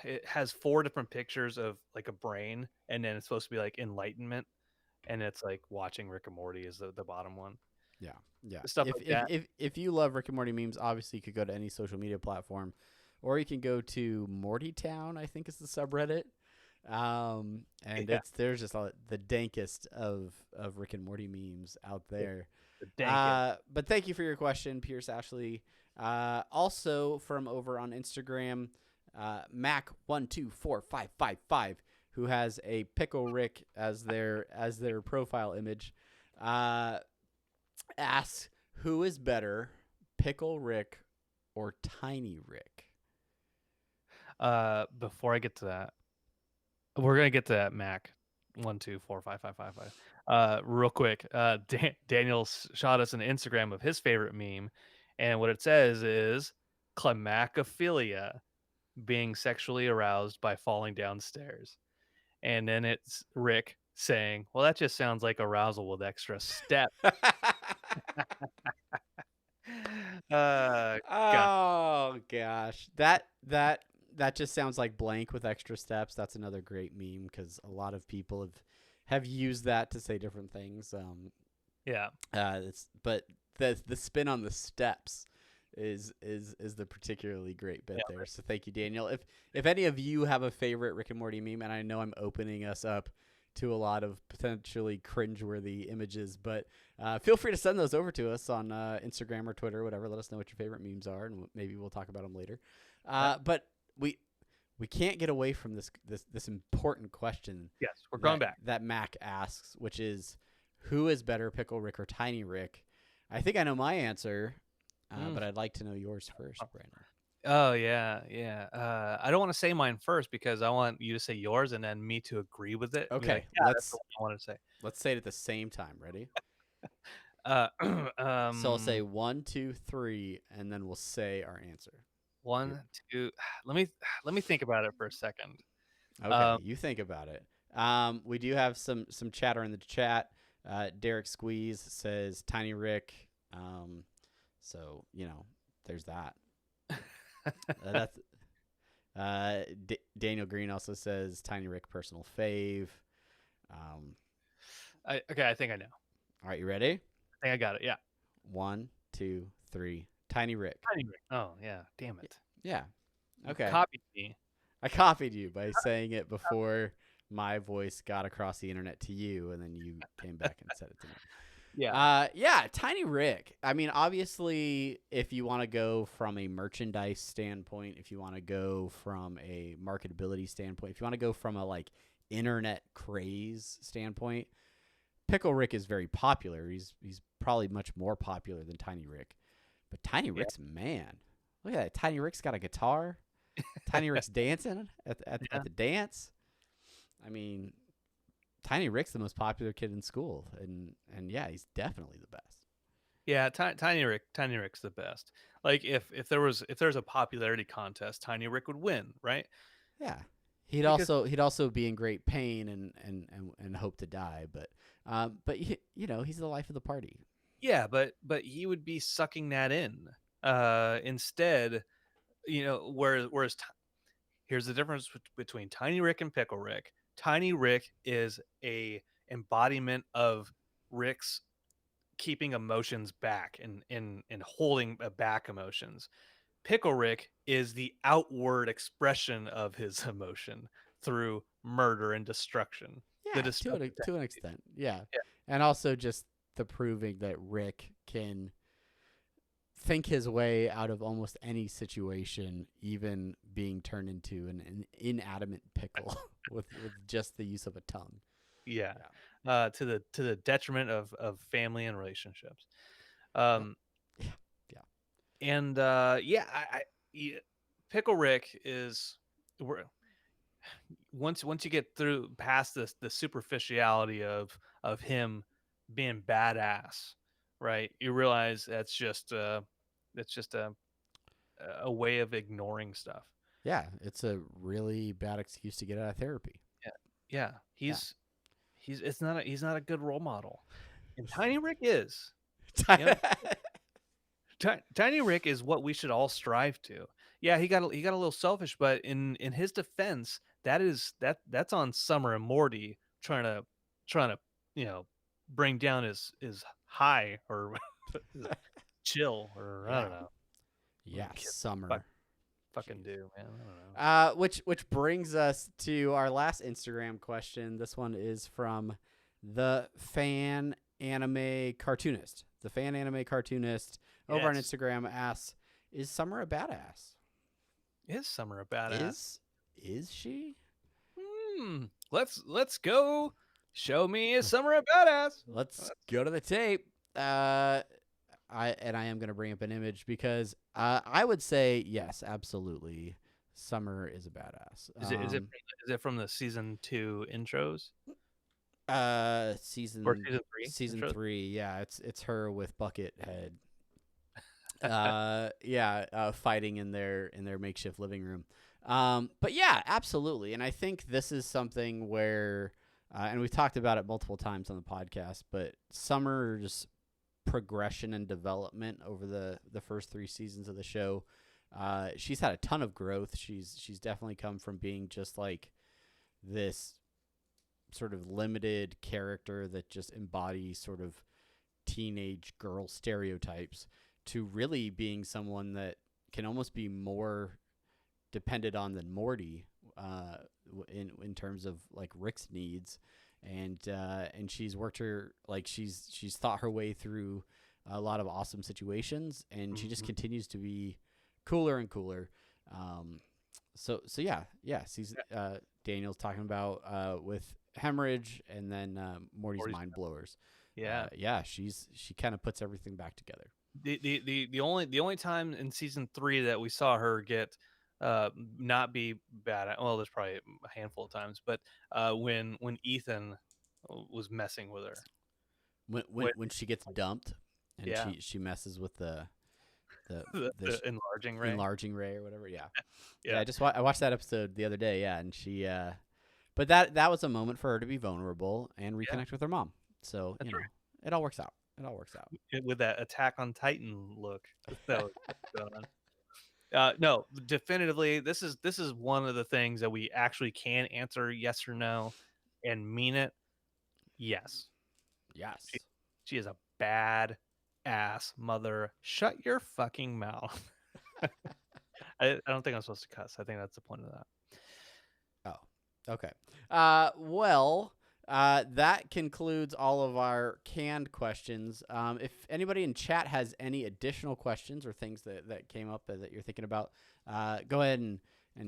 it has 4 different pictures of like a brain, and then it's supposed to be like enlightenment, and it's like watching Rick and Morty is the bottom one. Yeah, yeah. Stuff like that. If you love Rick and Morty memes, obviously you could go to any social media platform, or you can go to Morty Town, I think is the subreddit. And there's just the dankest of Rick and Morty memes out there. But thank you for your question, Pierce Ashley. Also from over on Instagram, Mac124555, who has a Pickle Rick as their profile image, asks, who is better, Pickle Rick or Tiny Rick? Before I get to that, we're gonna get to that Mac 1245555. Real quick. Daniel shot us an Instagram of his favorite meme, and what it says is climacophilia, being sexually aroused by falling downstairs. And then it's Rick saying, "Well, that just sounds like arousal with extra step." God. Oh gosh, that just sounds like blank with extra steps. That's another great meme because a lot of people have used that to say different things. Yeah. But the spin on the steps is the particularly great bit there. So thank you, Daniel. If any of you have a favorite Rick and Morty meme, and I know I'm opening us up to a lot of potentially cringeworthy images, but feel free to send those over to us on Instagram or Twitter or whatever. Let us know what your favorite memes are, and maybe we'll talk about them later. But we can't get away from this important question. Yes, we're going back. That Mac asks, which is, who is better, Pickle Rick or Tiny Rick? I think I know my answer, but I'd like to know yours first, Brandon. Oh, yeah. I don't want to say mine first because I want you to say yours and then me to agree with it. Okay, like, that's the one I want to say. Let's say it at the same time. Ready? So So I'll say 1, 2, 3, and then we'll say our answer. 1, 2. Let me think about it for a second. Okay, you think about it. We do have some chatter in the chat. Derek Squeeze says Tiny Rick. So there's that. Daniel Green also says Tiny Rick personal fave. I think I know. All right, you ready? I think I got it. Yeah. 1, 2, 3. Tiny Rick. Tiny Rick. Oh yeah. Damn it. Yeah. Okay. You copied me. I copied you by saying it before my voice got across the internet to you, and then you came back and said it to me. Yeah. Tiny Rick. I mean, obviously, if you want to go from a merchandise standpoint, if you want to go from a marketability standpoint, if you want to go from a internet craze standpoint, Pickle Rick is very popular. He's probably much more popular than Tiny Rick. But Tiny Rick's man. Look at that. Tiny Rick's got a guitar. Tiny Rick's dancing at the dance. I mean, Tiny Rick's the most popular kid in school, and yeah, he's definitely the best. Yeah, Tiny Rick's the best. Like if there's a popularity contest, Tiny Rick would win, right? Yeah, he'd also be in great pain and hope to die, but he's the life of the party. Yeah, but he would be sucking that in. Instead, whereas here's the difference between Tiny Rick and Pickle Rick. Tiny Rick is a embodiment of Rick's keeping emotions back and holding back emotions. Pickle Rick is the outward expression of his emotion through murder and destruction. Yeah, to an extent. Yeah. And also just the proving that Rick can think his way out of almost any situation, even being turned into an inanimate pickle with just the use of a tongue. Yeah. To the detriment of family and relationships. And Pickle Rick is once you get through past the superficiality of him being badass, right? You realize that's just a way of ignoring stuff. Yeah, it's a really bad excuse to get out of therapy. Yeah. He's not a good role model. And Tiny Rick is. Tiny Rick is what we should all strive to. Yeah, he got a little selfish, but in his defense, that's on Summer and Morty trying to bring down his high or chill or I don't know. Yeah, Summer. Fucking do, man. I don't know. Which brings us to our last Instagram question. This one is from the fan anime cartoonist. The fan anime cartoonist over on Instagram asks, "Is Summer a badass?" Is Summer a badass? Is she? Let's go. Show me, is Summer a badass? Let's go to the tape. I am going to bring up an image because I would say yes, absolutely. Summer is a badass. Is it from the season 2 intros? Season 3. Season intros? 3. Yeah, it's her with Buckethead. Fighting in their makeshift living room. But yeah, absolutely. And I think this is something where, and we've talked about it multiple times on the podcast, but Summer's progression and development over the first 3 seasons of the show, she's had a ton of growth. She's definitely come from being just like this sort of limited character that just embodies sort of teenage girl stereotypes to really being someone that can almost be more depended on than Morty in terms of like Rick's needs. And she's worked her, like she's thought her way through a lot of awesome situations, and she just continues to be cooler and cooler. So season Daniel's talking about with hemorrhage and then Morty's Morty's- mind blowers. Yeah. She kind of puts everything back together. The only time in season 3 that we saw her get not be bad at, well, there's probably a handful of times, but when Ethan was messing with her. When she gets dumped and Yeah. she messes with the The enlarging ray. enlarging ray or whatever. Yeah. Yeah. I watched that episode the other day. Yeah, and she but that was a moment for her to be vulnerable and reconnect with her mom. So That's right. it all works out. It all works out. With that Attack on Titan look that was going on. No, definitively, this is one of the things that we actually can answer yes or no, and mean it. Yes, Yes. she is a bad ass mother. Shut your fucking mouth. I don't think I'm supposed to cuss. I think that's the point of that. Oh, okay. Well, that concludes all of our canned questions. If anybody in chat has any additional questions or things that came up that you're thinking about, go ahead and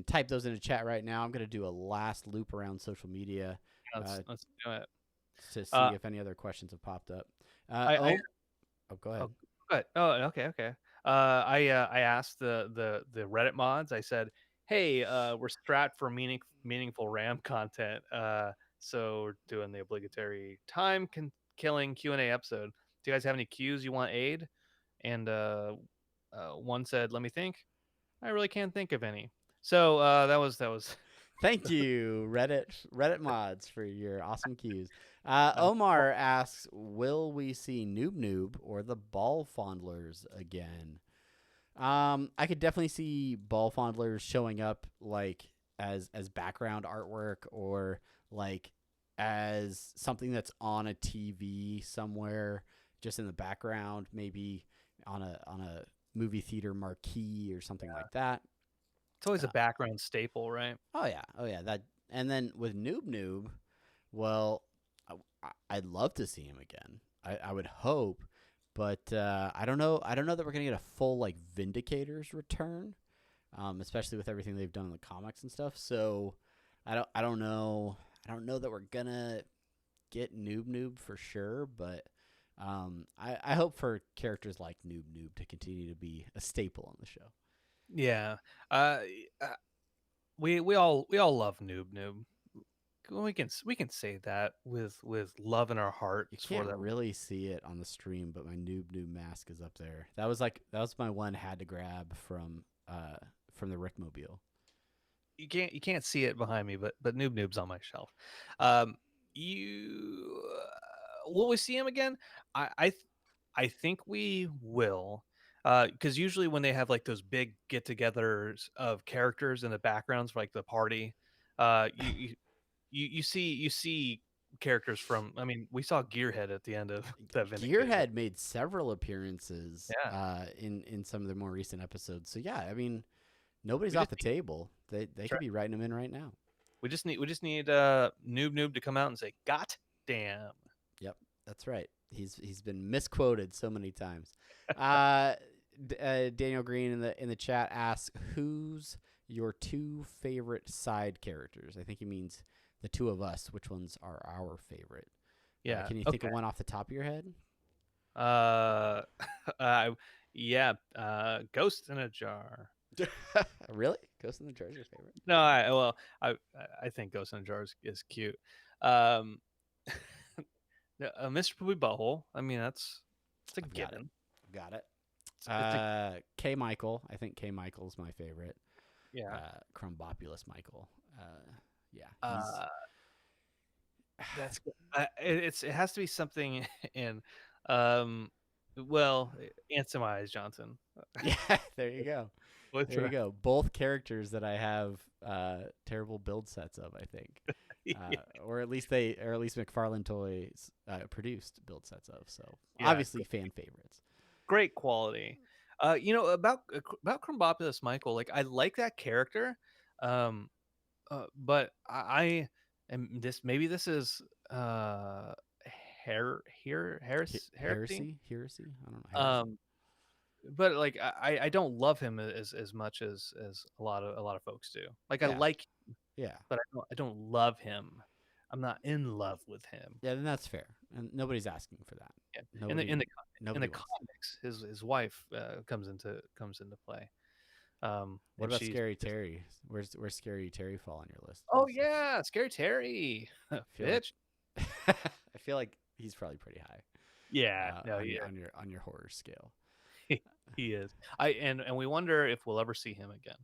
type those into chat right now. I'm going to do a last loop around social media Let's do it. to see if any other questions have popped up. Go ahead. Good. Oh, okay. I asked the Reddit mods. I said, "Hey, we're strapped for meaningful RAM content. So we're doing the obligatory killing Q&A episode. Do you guys have any cues you want aid?" And one said, "Let me think. I really can't think of any." So that was. Thank you, Reddit mods, for your awesome cues. Omar asks, "Will we see Noob Noob or the Ball Fondlers again?" I could definitely see Ball Fondlers showing up like as background artwork or like as something that's on a TV somewhere, just in the background, maybe on a movie theater marquee or something like that. It's always a background staple, right? Oh yeah. That, and then with Noob Noob, well, I'd love to see him again. I would hope, but I don't know. I don't know that we're gonna get a full like Vindicators return, especially with everything they've done in the comics and stuff. So I don't know. I don't know that we're gonna get Noob Noob for sure, but I hope for characters like Noob Noob to continue to be a staple on the show. Yeah. We all love Noob Noob. We can say that with love in our hearts. You can't really see it on the stream, but my Noob Noob mask is up there. That was my one had to grab from the Rickmobile. You can't see it behind me, but Noob Noob's on my shelf. You will we see him again? I think we will. Because usually when they have like those big get-togethers of characters in the backgrounds for like the party, you see characters from. I mean, we saw Gearhead at the end of that. Gearhead made several appearances Yeah. in some of the more recent episodes. So yeah, I mean, nobody's off the table. They could be writing them in right now. We just need Noob Noob to come out and say, "God damn." Yep, that's right. He's been misquoted so many times. Daniel Green in the chat asks, "Who's your two favorite side characters?" I think he means the two of us. Which ones are our favorite? Yeah. Can you think of one off the top of your head? Yeah. Ghost in a Jar. Really? Ghost in the Jar is your favorite? No, I think Ghost in a Jar is cute. Mr. Poopy Butthole. I mean, it's a given. Got it. K. Michael. I think K. Michael's my favorite. Yeah. Crumbopulous Michael. Yeah. That's it has to be something in Aunt Samai's Johnson. Yeah, there you go. There you go. Both characters that I have terrible build sets of, I think. Or at least McFarlane Toys produced build sets of. So obviously fan favorites. Great quality. About Crumbopulous Michael, like I like that character, but I am this. Maybe this is heresy. Heresy. I don't know. but like I don't love him as much as a lot of folks do. Like I Yeah. like, Yeah. but I don't love him. I'm not in love with him. Yeah, then that's fair. And nobody's asking for that. Yeah. Nobody In the nobody wants. comics, his wife comes into play. What And about she's Scary just, Terry? Where's Scary Terry fall on your list? oh yeah, Scary Terry, I feel like bitch. I feel like he's probably pretty high Yeah, no, on your horror scale. he is. And we wonder if we'll ever see him again.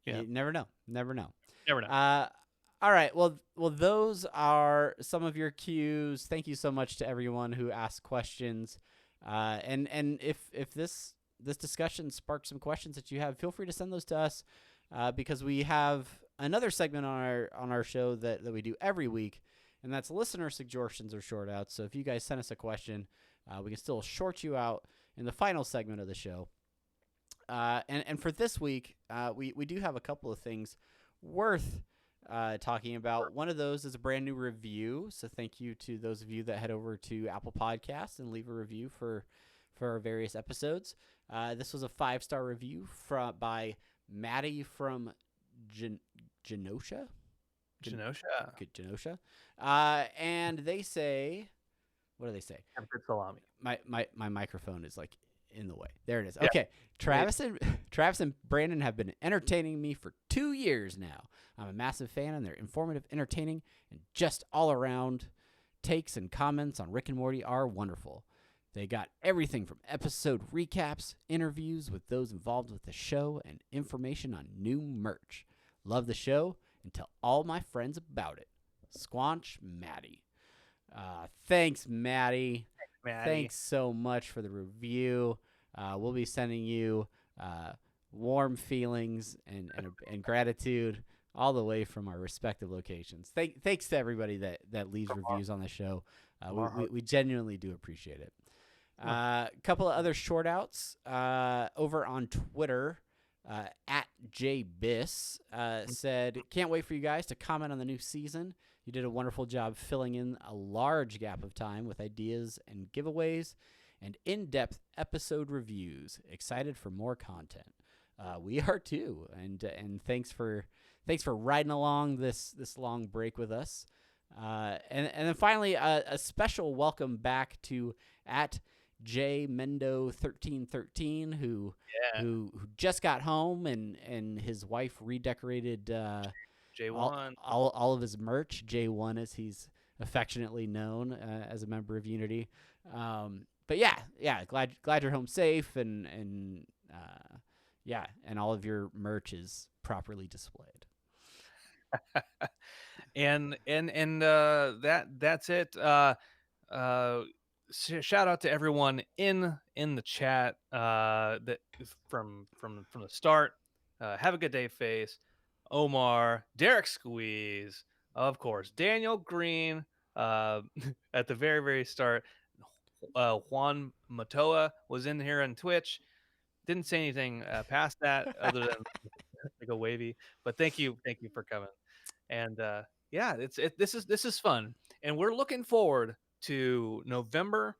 Yeah, You never know. Never know. never know. All right. Well, those are some of your cues. Thank you so much to everyone who asked questions. And if this discussion sparks some questions that you have, feel free to send those to us, because we have another segment on our show that we do every week, and that's listener suggestions or short outs. So if you guys send us a question, we can still short you out in the final segment of the show. And for this week, we do have a couple of things worth talking about. One of those is a brand new review. So thank you to those of you that head over to Apple Podcasts and leave a review for our various episodes. This was a 5-star review by Maddie from Genosha. Genosha. And they say, what do they say? Salami. My microphone is like in the way. There it is. Okay. Travis and Brandon have been entertaining me for 2 years now. I'm a massive fan, and their informative, entertaining, and just all-around takes and comments on Rick and Morty are wonderful. They got everything from episode recaps, interviews with those involved with the show, and information on new merch. Love the show, and tell all my friends about it. Squanch Maddie. Thanks, Maddie. Thanks so much for the review. We'll be sending you warm feelings and gratitude all the way from our respective locations. Thanks to everybody that leaves reviews on the show. We genuinely do appreciate it. A couple of other short outs over on Twitter. At JBiss said, can't wait for you guys to comment on the new season. You did a wonderful job filling in a large gap of time with ideas and giveaways and in-depth episode reviews. Excited for more content. We are too, and thanks for riding along this long break with us. And then finally, a special welcome back to at JMendo1313 who just got home and his wife redecorated J1 all of his merch. J1 as he's affectionately known as a member of Unity. But yeah, glad you're home safe and all of your merch is properly displayed. and that's it. Shout out to everyone in the chat that from the start. Have a good day, Face, Omar, Derek Squeeze, of course, Daniel Green, at the very start. Juan Matoa was in here on Twitch. Didn't say anything past that other than like a wavy, but thank you for coming. And this is fun, and we're looking forward to November.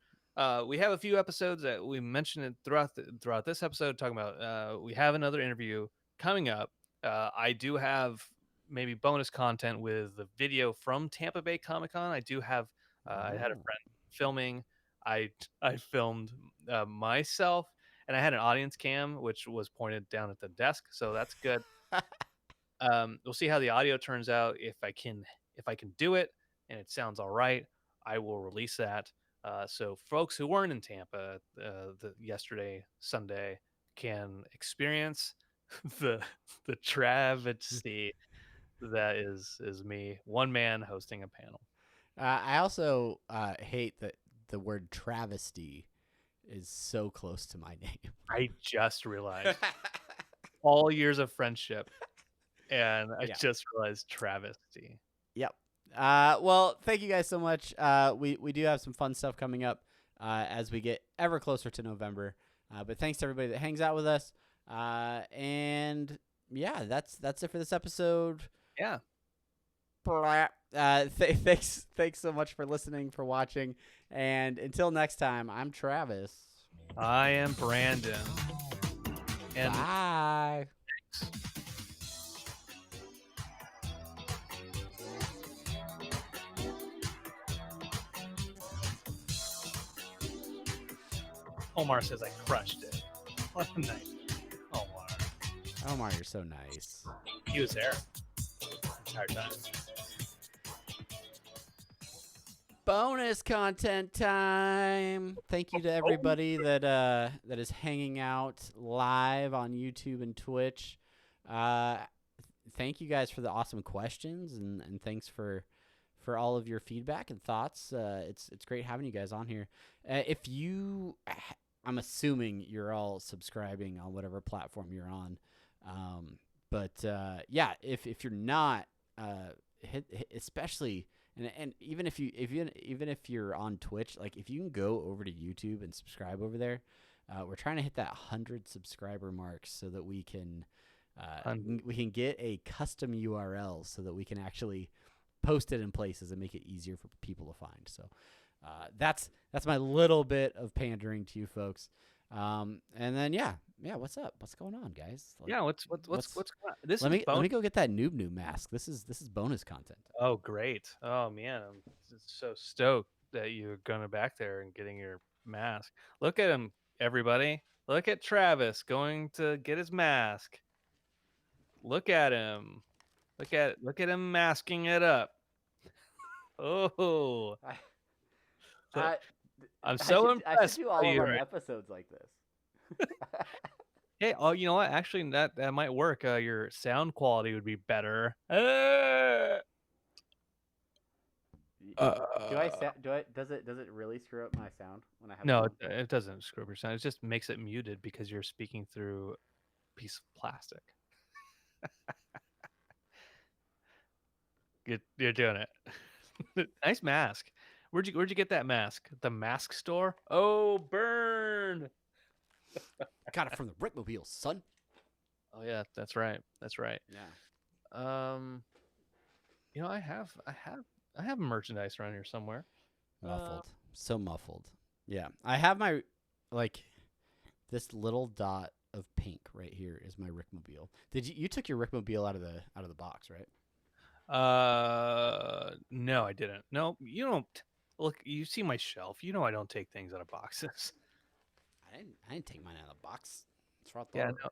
We have a few episodes that we mentioned it throughout this episode, talking about we have another interview coming up. I do have maybe bonus content with the video from Tampa Bay Comic-Con. I do have I had a friend filming. I filmed myself, and I had an audience cam which was pointed down at the desk, so that's good. We'll see how the audio turns out. If I can do it and it sounds all right, I will release that. So folks who weren't in Tampa yesterday, Sunday, can experience the travesty that is me, one man hosting a panel. I also hate that the word travesty is so close to my name. I just realized all years of friendship, and I just realized travesty. Yep. Well, thank you guys so much. We do have some fun stuff coming up as we get ever closer to November. But thanks to everybody that hangs out with us. And yeah, that's it for this episode. Yeah. Thanks so much for listening, for watching, and until next time, I'm Travis. I am Brandon. And Bye. Omar says I crushed it. What a night. Omar. Omar, you're so nice. He was there the entire time. Bonus content time. Thank you to everybody that is hanging out live on YouTube and Twitch. Thank you guys for the awesome questions and thanks for all of your feedback and thoughts. It's great having you guys on here. I'm assuming you're all subscribing on whatever platform you're on. Yeah, if you're not, hit especially. And even if you're on Twitch, like if you can go over to YouTube and subscribe over there, we're trying to hit that 100 subscriber mark so that we can get a custom URL so that we can actually post it in places and make it easier for people to find. So that's my little bit of pandering to you folks. And then yeah, what's up? What's going on, guys? Like, yeah, what's going on? Let me go get that noob mask. This is bonus content. Oh, great. Oh man, I'm so stoked that you're going back there and getting your mask. Look at him, everybody. Look at Travis going to get his mask. Look at him. Look at him masking it up. Oh. I'm so impressed. I should do all of our episodes like this. Hey, oh, you know what? Actually, that might work. Your sound quality would be better. Does it really screw up my sound when I have? No, it doesn't screw up your sound. It just makes it muted because you're speaking through a piece of plastic. You're doing it. Nice mask. Where'd you get that mask? The mask store? Oh, burn! Got it from the Rickmobile, son. Oh yeah, that's right. Yeah. You know, I have merchandise around here somewhere. Muffled. So muffled. Yeah. I have my this little dot of pink right here is my Rickmobile. You took your Rickmobile out of the box, right? No, I didn't. No, you don't. Look, you see my shelf. You know I don't take things out of boxes. I didn't take mine out of the box. It's right there. Yeah, no.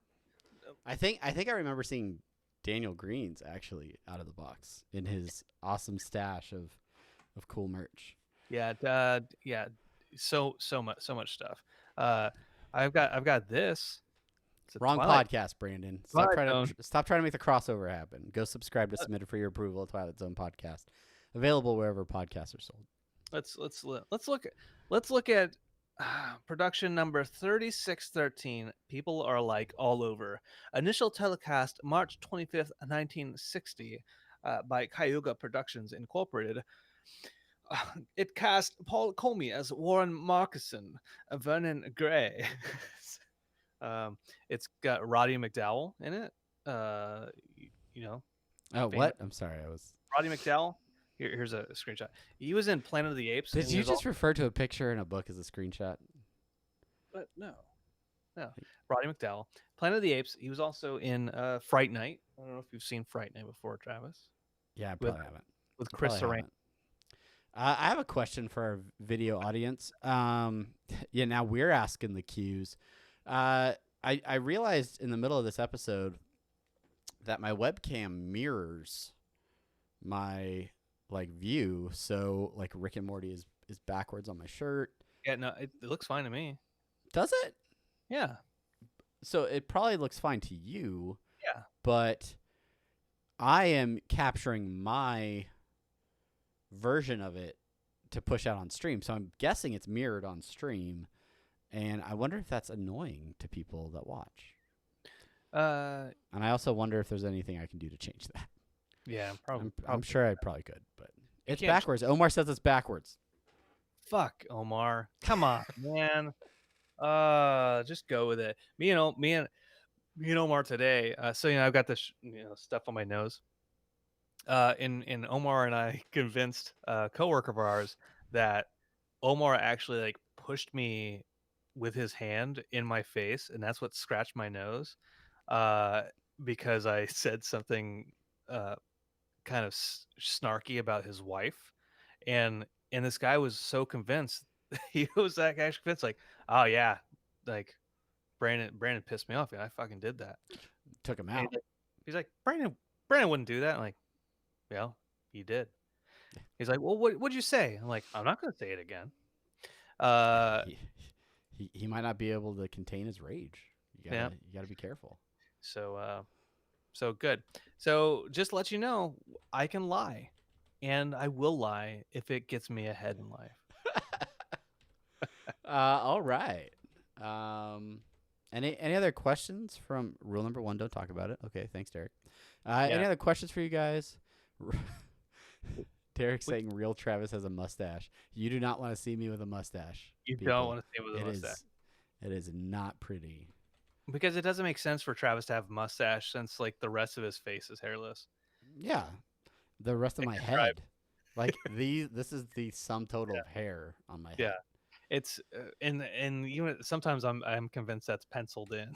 I think I remember seeing Daniel Green's actually out of the box in his awesome stash of cool merch. Yeah, yeah. So much stuff. I've got this. Wrong podcast, Brandon. Stop trying to make the crossover happen. Go subscribe to Submitted for Your Approval, a Twilight Zone podcast, available wherever podcasts are sold. Let's look at production number 3613. People Are Like All Over. Initial telecast March 25th, 1960, by Cayuga Productions Incorporated. It cast Paul Comey as Warren Markison, Vernon Gray. It's got Roddy McDowell in it. You know. Oh, what? I'm sorry. Roddy McDowell. Here's a screenshot. He was in Planet of the Apes. Did you just refer to a picture in a book as a screenshot? But no. Roddy McDowell. Planet of the Apes. He was also in Fright Night. I don't know if you've seen Fright Night before, Travis. Yeah, I probably haven't. With Chris Sarandon. I have a question for our video audience. Yeah, now we're asking the cues. I realized in the middle of this episode that my webcam mirrors my view, so Rick and Morty is backwards on my shirt. Yeah, no, it looks fine to me. Does it? Yeah. So it probably looks fine to you. Yeah. But I am capturing my version of it to push out on stream, so I'm guessing it's mirrored on stream, and I wonder if that's annoying to people that watch. And I also wonder if there's anything I can do to change that. Yeah, probably. I'm sure I probably could, but it's backwards. Omar says it's backwards. Fuck, Omar. Come on, man. Just go with it. Me and Omar today. So I've got this stuff on my nose. And Omar and I convinced a coworker of ours that Omar actually pushed me with his hand in my face, and that's what scratched my nose, uh, because I said something uh, kind of snarky about his wife, and this guy was so convinced. He was like actually convinced, like, oh yeah, like Brandon pissed me off, and I fucking did that. Took him And out. he's like, Brandon wouldn't do that. I'm like, well, he did. He's like, well, what'd you say? I'm like, I'm not gonna say it again. Uh, He, he might not be able to contain his rage. yeah. You gotta be careful. So good. So just to let you know, I can lie, and I will lie if it gets me ahead in life. All right. Any other questions from rule number 1? Don't talk about it. Okay, thanks, Derek. Any Yeah. other questions for you guys? Derek saying real Travis has a mustache. You do not want to see me with a mustache. You people. don't want to see with a It mustache it is not pretty. because it doesn't make sense for Travis to have a mustache since like the rest of his face is hairless. Yeah, the rest of my Describe. head, like this is the sum total of hair on my head. Yeah. It's and even sometimes I'm convinced that's penciled in.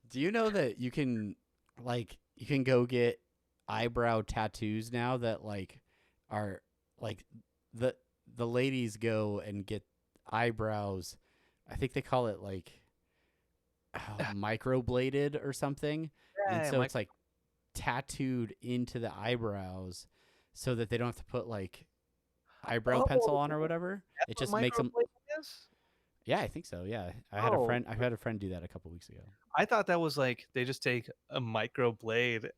Do you know that you can go get eyebrow tattoos now that like are like the ladies go and get eyebrows. I think they call it like microbladed or something. And so it's like tattooed into the eyebrows so that they don't have to put like eyebrow pencil on or whatever. It just makes them. Yeah, I think so. Yeah, I had a friend do that a couple weeks ago. I thought that was like they just take a micro blade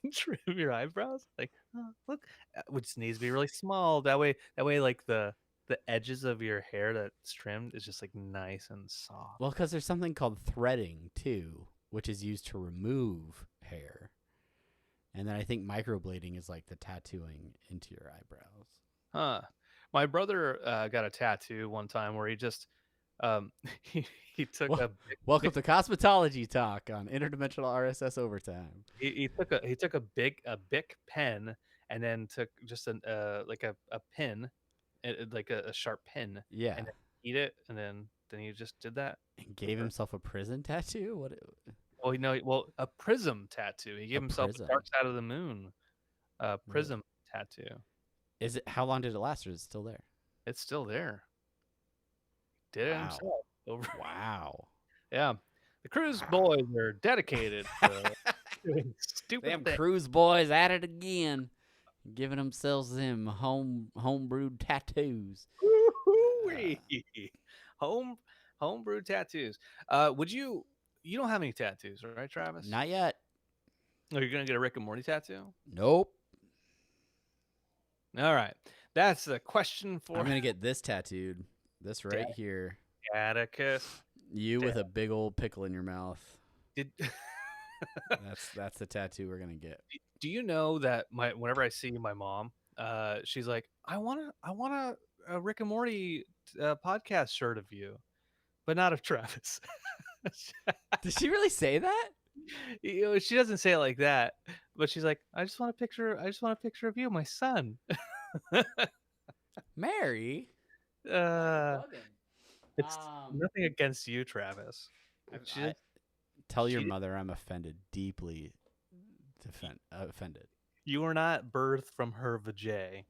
and trim your eyebrows. Like, oh, look, which needs to be really small. That way, like the edges of your hair that's trimmed is just like nice and soft. Well, because there's something called threading too, which is used to remove hair, and then I think microblading is like the tattooing into your eyebrows. Huh. My brother got a tattoo one time where he just he took a welcome to cosmetology talk on Interdimensional RSS Overtime. He took a Bic pen and then took just like a pin, like a sharp pin. Yeah. And eat it, and then he just did that. And gave himself a prison tattoo. What? Well, a prism tattoo. He gave himself a Dark Side of the Moon prism tattoo. Is it? How long did it last? Or is it still there? It's still there. Did it himself. Wow. Yeah. The Cruise boys are dedicated to doing stupid Damn things. Cruise boys at it again, giving themselves them homebrewed tattoos. Homebrewed tattoos. Would you don't have any tattoos, right, Travis? Not yet. Are you gonna get a Rick and Morty tattoo? Nope. All right. That's the question for. I'm gonna get this tattooed. This right here. Atticus. You with a big old pickle in your mouth. Did that's the tattoo we're gonna get. Do you know that whenever I see my mom, she's like, I want a Rick and Morty podcast shirt of you, but not of Travis. Did she really say that? She doesn't say it like that, but she's like, I just want a picture of you, my son. Mary. It's nothing against you, Travis. Tell your mother I'm offended, deeply offended. You were not birthed from her vajay.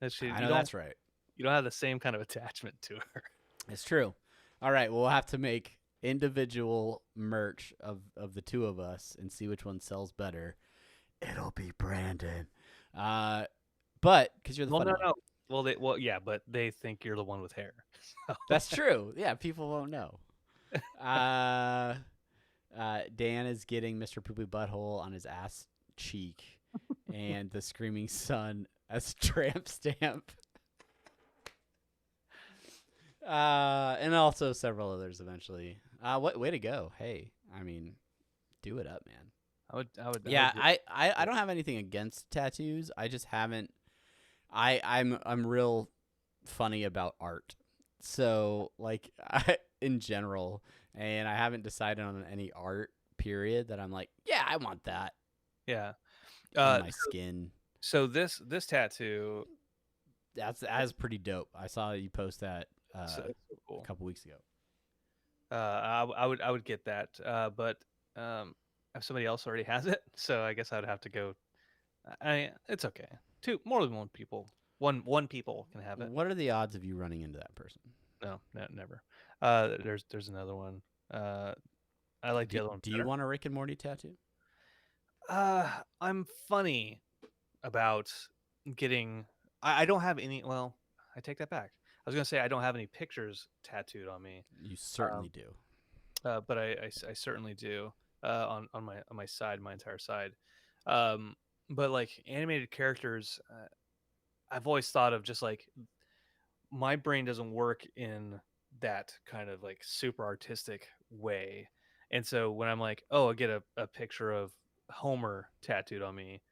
I know that's right. You don't have the same kind of attachment to her. It's true. All right, we'll have to make individual merch of the two of us and see which one sells better. It'll be Brandon. But because you're the funny one. Well, yeah, but they think you're the one with hair. That's true. Yeah, people won't know. Dan is getting Mr. Poopy Butthole on his ass cheek, and the Screaming Sun as tramp stamp. And also several others eventually. What way to go? Hey, I mean, do it up, man. I would. Yeah, I don't have anything against tattoos. I just haven't. I'm real funny about art. So like in general, and I haven't decided on any art period that I'm like, yeah, I want that. Yeah. On my skin. So this tattoo, that's pretty dope. I saw you post that So that's so a cool. couple weeks ago. I would get that, but if somebody else already has it, so I guess I'd have to go. It's okay. More than one people. One people can have it. What are the odds of you running into that person? No, never. There's another one. I like the other one Do you better. want a Rick and Morty tattoo? I'm funny about getting. I don't have any. Well, I take that back. I was gonna say I don't have any pictures tattooed on me, You certainly do. but I certainly do on my side, my entire side. Um, but like animated characters, I've always thought of just like my brain doesn't work in that kind of like super artistic way. And so when I'm like, oh, I get a picture of Homer tattooed on me,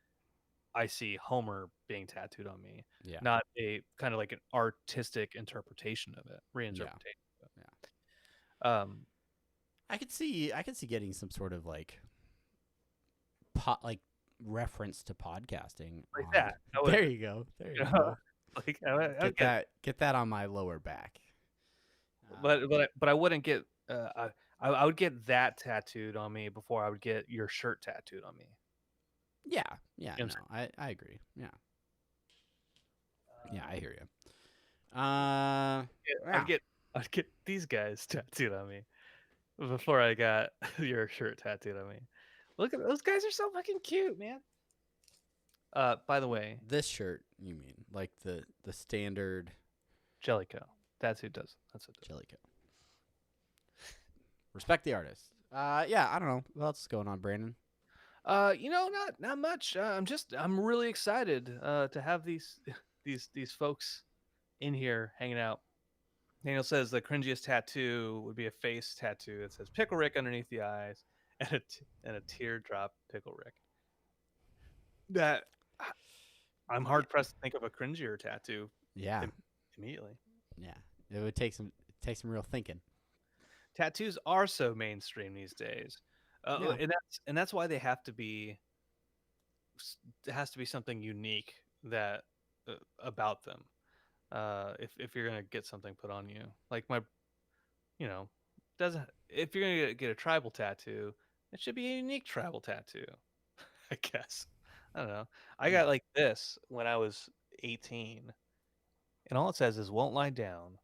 I see Homer being tattooed on me, Yeah. not a kind of like an artistic interpretation of it, Yeah. reinterpretation of Yeah. it. I could see getting some sort of like like reference to podcasting Like on. that. I would, There you go. There you you know, go. like I would Get that on my lower back. but I wouldn't get I would get that tattooed on me before I would get your shirt tattooed on me. Yeah. Yeah. You know No, I agree. Yeah. what I'm Yeah, I saying? hear you. I'd Yeah. get I'd get these guys tattooed on me before I got your shirt tattooed on me. Look at those guys are so fucking cute, man. By the way, This shirt, you mean like the standard Jellicoe. That's who does. That's who does. Jellicoe. Respect the artist. Yeah, I don't know what else is going on, Brandon. Not much. I'm really excited to have these these folks in here hanging out. Daniel says the cringiest tattoo would be a face tattoo that says Pickle Rick underneath the eyes and and a teardrop Pickle Rick. That I'm hard pressed to think of a cringier tattoo Yeah, immediately. yeah. It would take some real thinking. Tattoos are so mainstream these days, Yeah, and that's why they have to be. It has to be something unique that about them. If you're gonna get something put on you, like you know, doesn't if you're gonna get a tribal tattoo, it should be a unique tribal tattoo. I guess. I don't know. I got yeah. like this when I was 18, and all it says is "Won't Lie Down"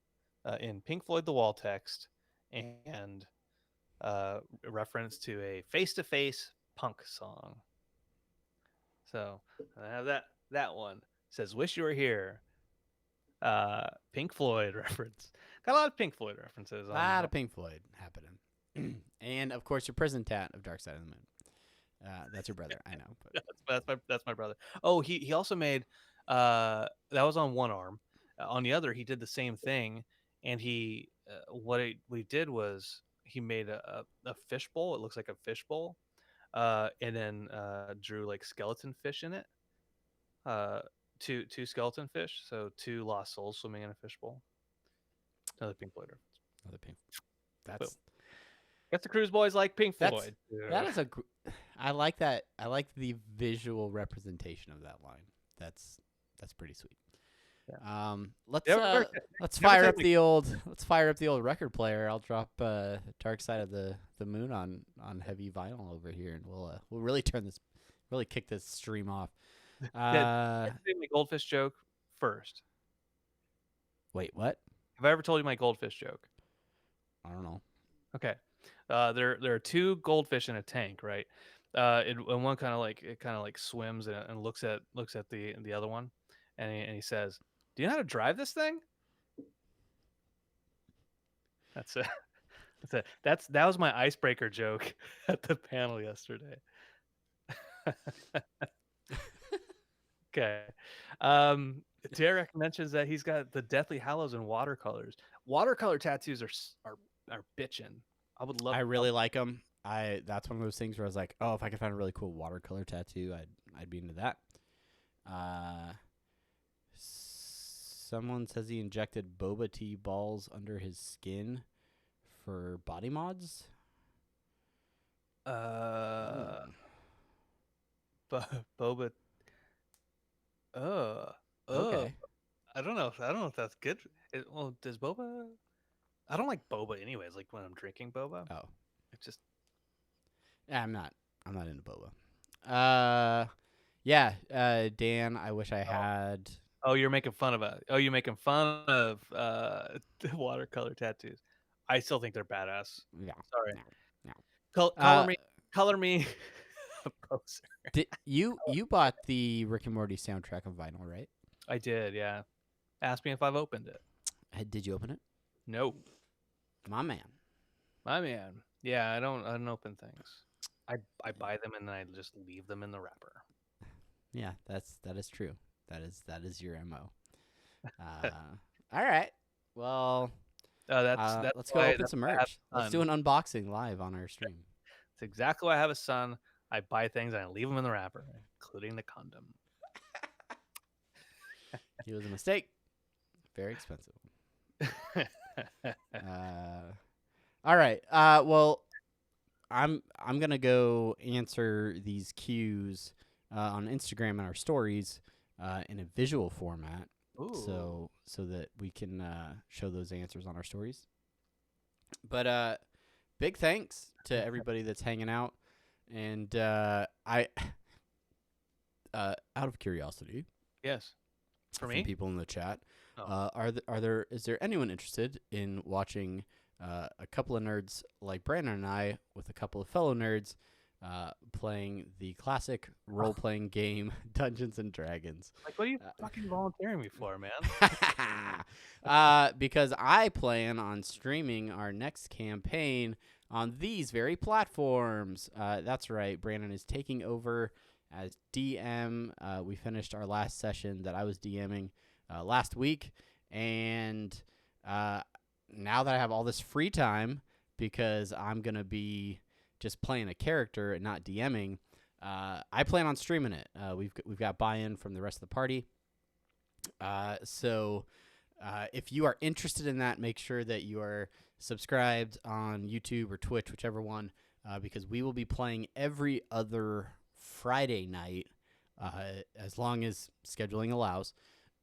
in Pink Floyd The Wall text, and a reference to a face-to-face punk song. So I have that one. It says "Wish You Were Here." Pink Floyd reference. Got a lot of Pink Floyd references A on. lot of Pink Floyd happening, and of course your prison tat of Dark Side of the Moon. That's your brother, I know. But That's my brother. Oh, he also made that was on one arm. On the other, he did the same thing, and what he did was he made a fishbowl. It looks like a fishbowl, and then drew like skeleton fish in it. Uh, two skeleton fish, so two lost souls swimming in a fishbowl. Another Pink Floyd reference. another Pink. Boom. That's Guess the Cruise Boys like Pink that's Floyd. that is a. I like that. I like the visual representation of that line. That's pretty sweet. Yeah. Let's You ever- let's you ever fire take, up the old record player. I'll drop Dark Side of the Moon on heavy vinyl over here, and we'll really kick this stream off. Say my goldfish joke first. Wait, what? Have I ever told you my goldfish joke? I don't know. Okay. There are two goldfish in a tank, right? And one kind of like swims and looks at the other one, and he says, "Do you know how to drive this thing?" That's it. That's it. That was my icebreaker joke at the panel yesterday. Okay. Derek mentions that he's got the Deathly Hallows in watercolors. Watercolor tattoos are bitchin'. I would love. I really like them. That's one of those things where I was like, oh, if I could find a really cool watercolor tattoo, I'd be into that. Someone says he injected boba tea balls under his skin for body mods. Boba. Okay. I don't know. I don't know if that's good. Well, does boba? I don't like boba anyways. Like when I'm drinking boba, Oh, it's just yeah, I'm not. I'm not into boba. Yeah. Dan, I wish I had. oh, you're making fun of it. Oh, you're making fun of watercolor tattoos. I still think they're badass. Yeah. Sorry. No. No. Color Uh, me, color me a poser. did you bought the Rick and Morty soundtrack on vinyl, right? I did, yeah. Ask me if I've opened it. Did you open it? No, My man. my man. Yeah, I don't open things. I buy them and then I just leave them in the wrapper. Yeah, that is true. That is your MO. All right. Well, That's let's go why open some I have merch. a Let's do son. an unboxing live on our stream. It's exactly why I have a son. I buy things and I leave them in the wrapper, including the condom. It was a mistake. Very expensive. All right. Well, I'm gonna go answer these cues on Instagram and our stories in a visual format, Ooh. so that we can show those answers on our stories. But big thanks to everybody that's hanging out, and I out of curiosity, Yes. For from me? people in the chat, Oh. is there anyone interested in watching a couple of nerds like Brandon and I with a couple of fellow nerds playing the classic role-playing game Dungeons and Dragons? Like, what are you fucking volunteering me for, man? Because I plan on streaming our next campaign on these very platforms. That's right. Brandon is taking over as DM. We finished our last session that I was DMing last week, and now that I have all this free time because I'm gonna be just playing a character and not DMing, I plan on streaming it. We've got buy-in from the rest of the party. So if you are interested in that, make sure that you are subscribed on YouTube or Twitch, whichever one, because we will be playing every other Friday night, as long as scheduling allows.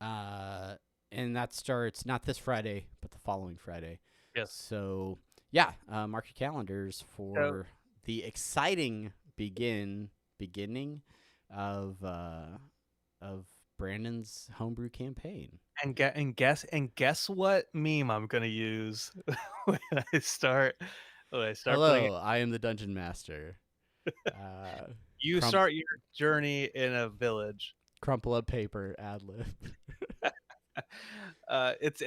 And that starts not this Friday, but the following Friday. Yes. So, yeah, mark your calendars for the exciting beginning of Brandon's homebrew campaign. And guess what meme I'm gonna use when I start putting it. Hello, I am the dungeon master. You start your journey in a village. Crumple up paper, ad lib. It's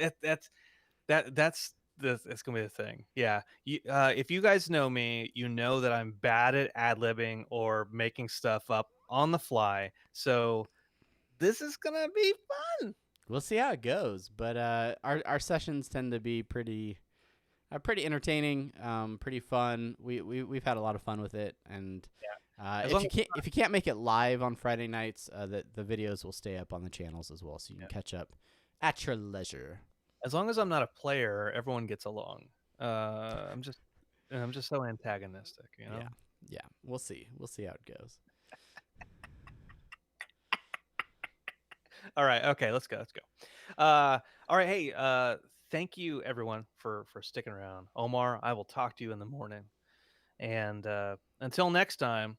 gonna be the thing. Yeah. If you guys know me, you know that I'm bad at ad libbing or making stuff up on the fly. So this is gonna be fun. We'll see how it goes, but our sessions tend to be pretty entertaining, pretty fun. We've had a lot of fun with it, and if you can't make it live on Friday nights, the videos will stay up on the channels as well, so you can catch up at your leisure. As long as I'm not a player, everyone gets along. I'm just so antagonistic, you know. Yeah. We'll see how it goes. All right. Okay. Let's go. All right. Hey. Thank you everyone for sticking around. Omar, I will talk to you in the morning. And until next time,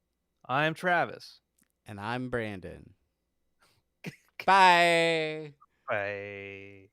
I'm Travis. And I'm Brandon. Bye. Bye.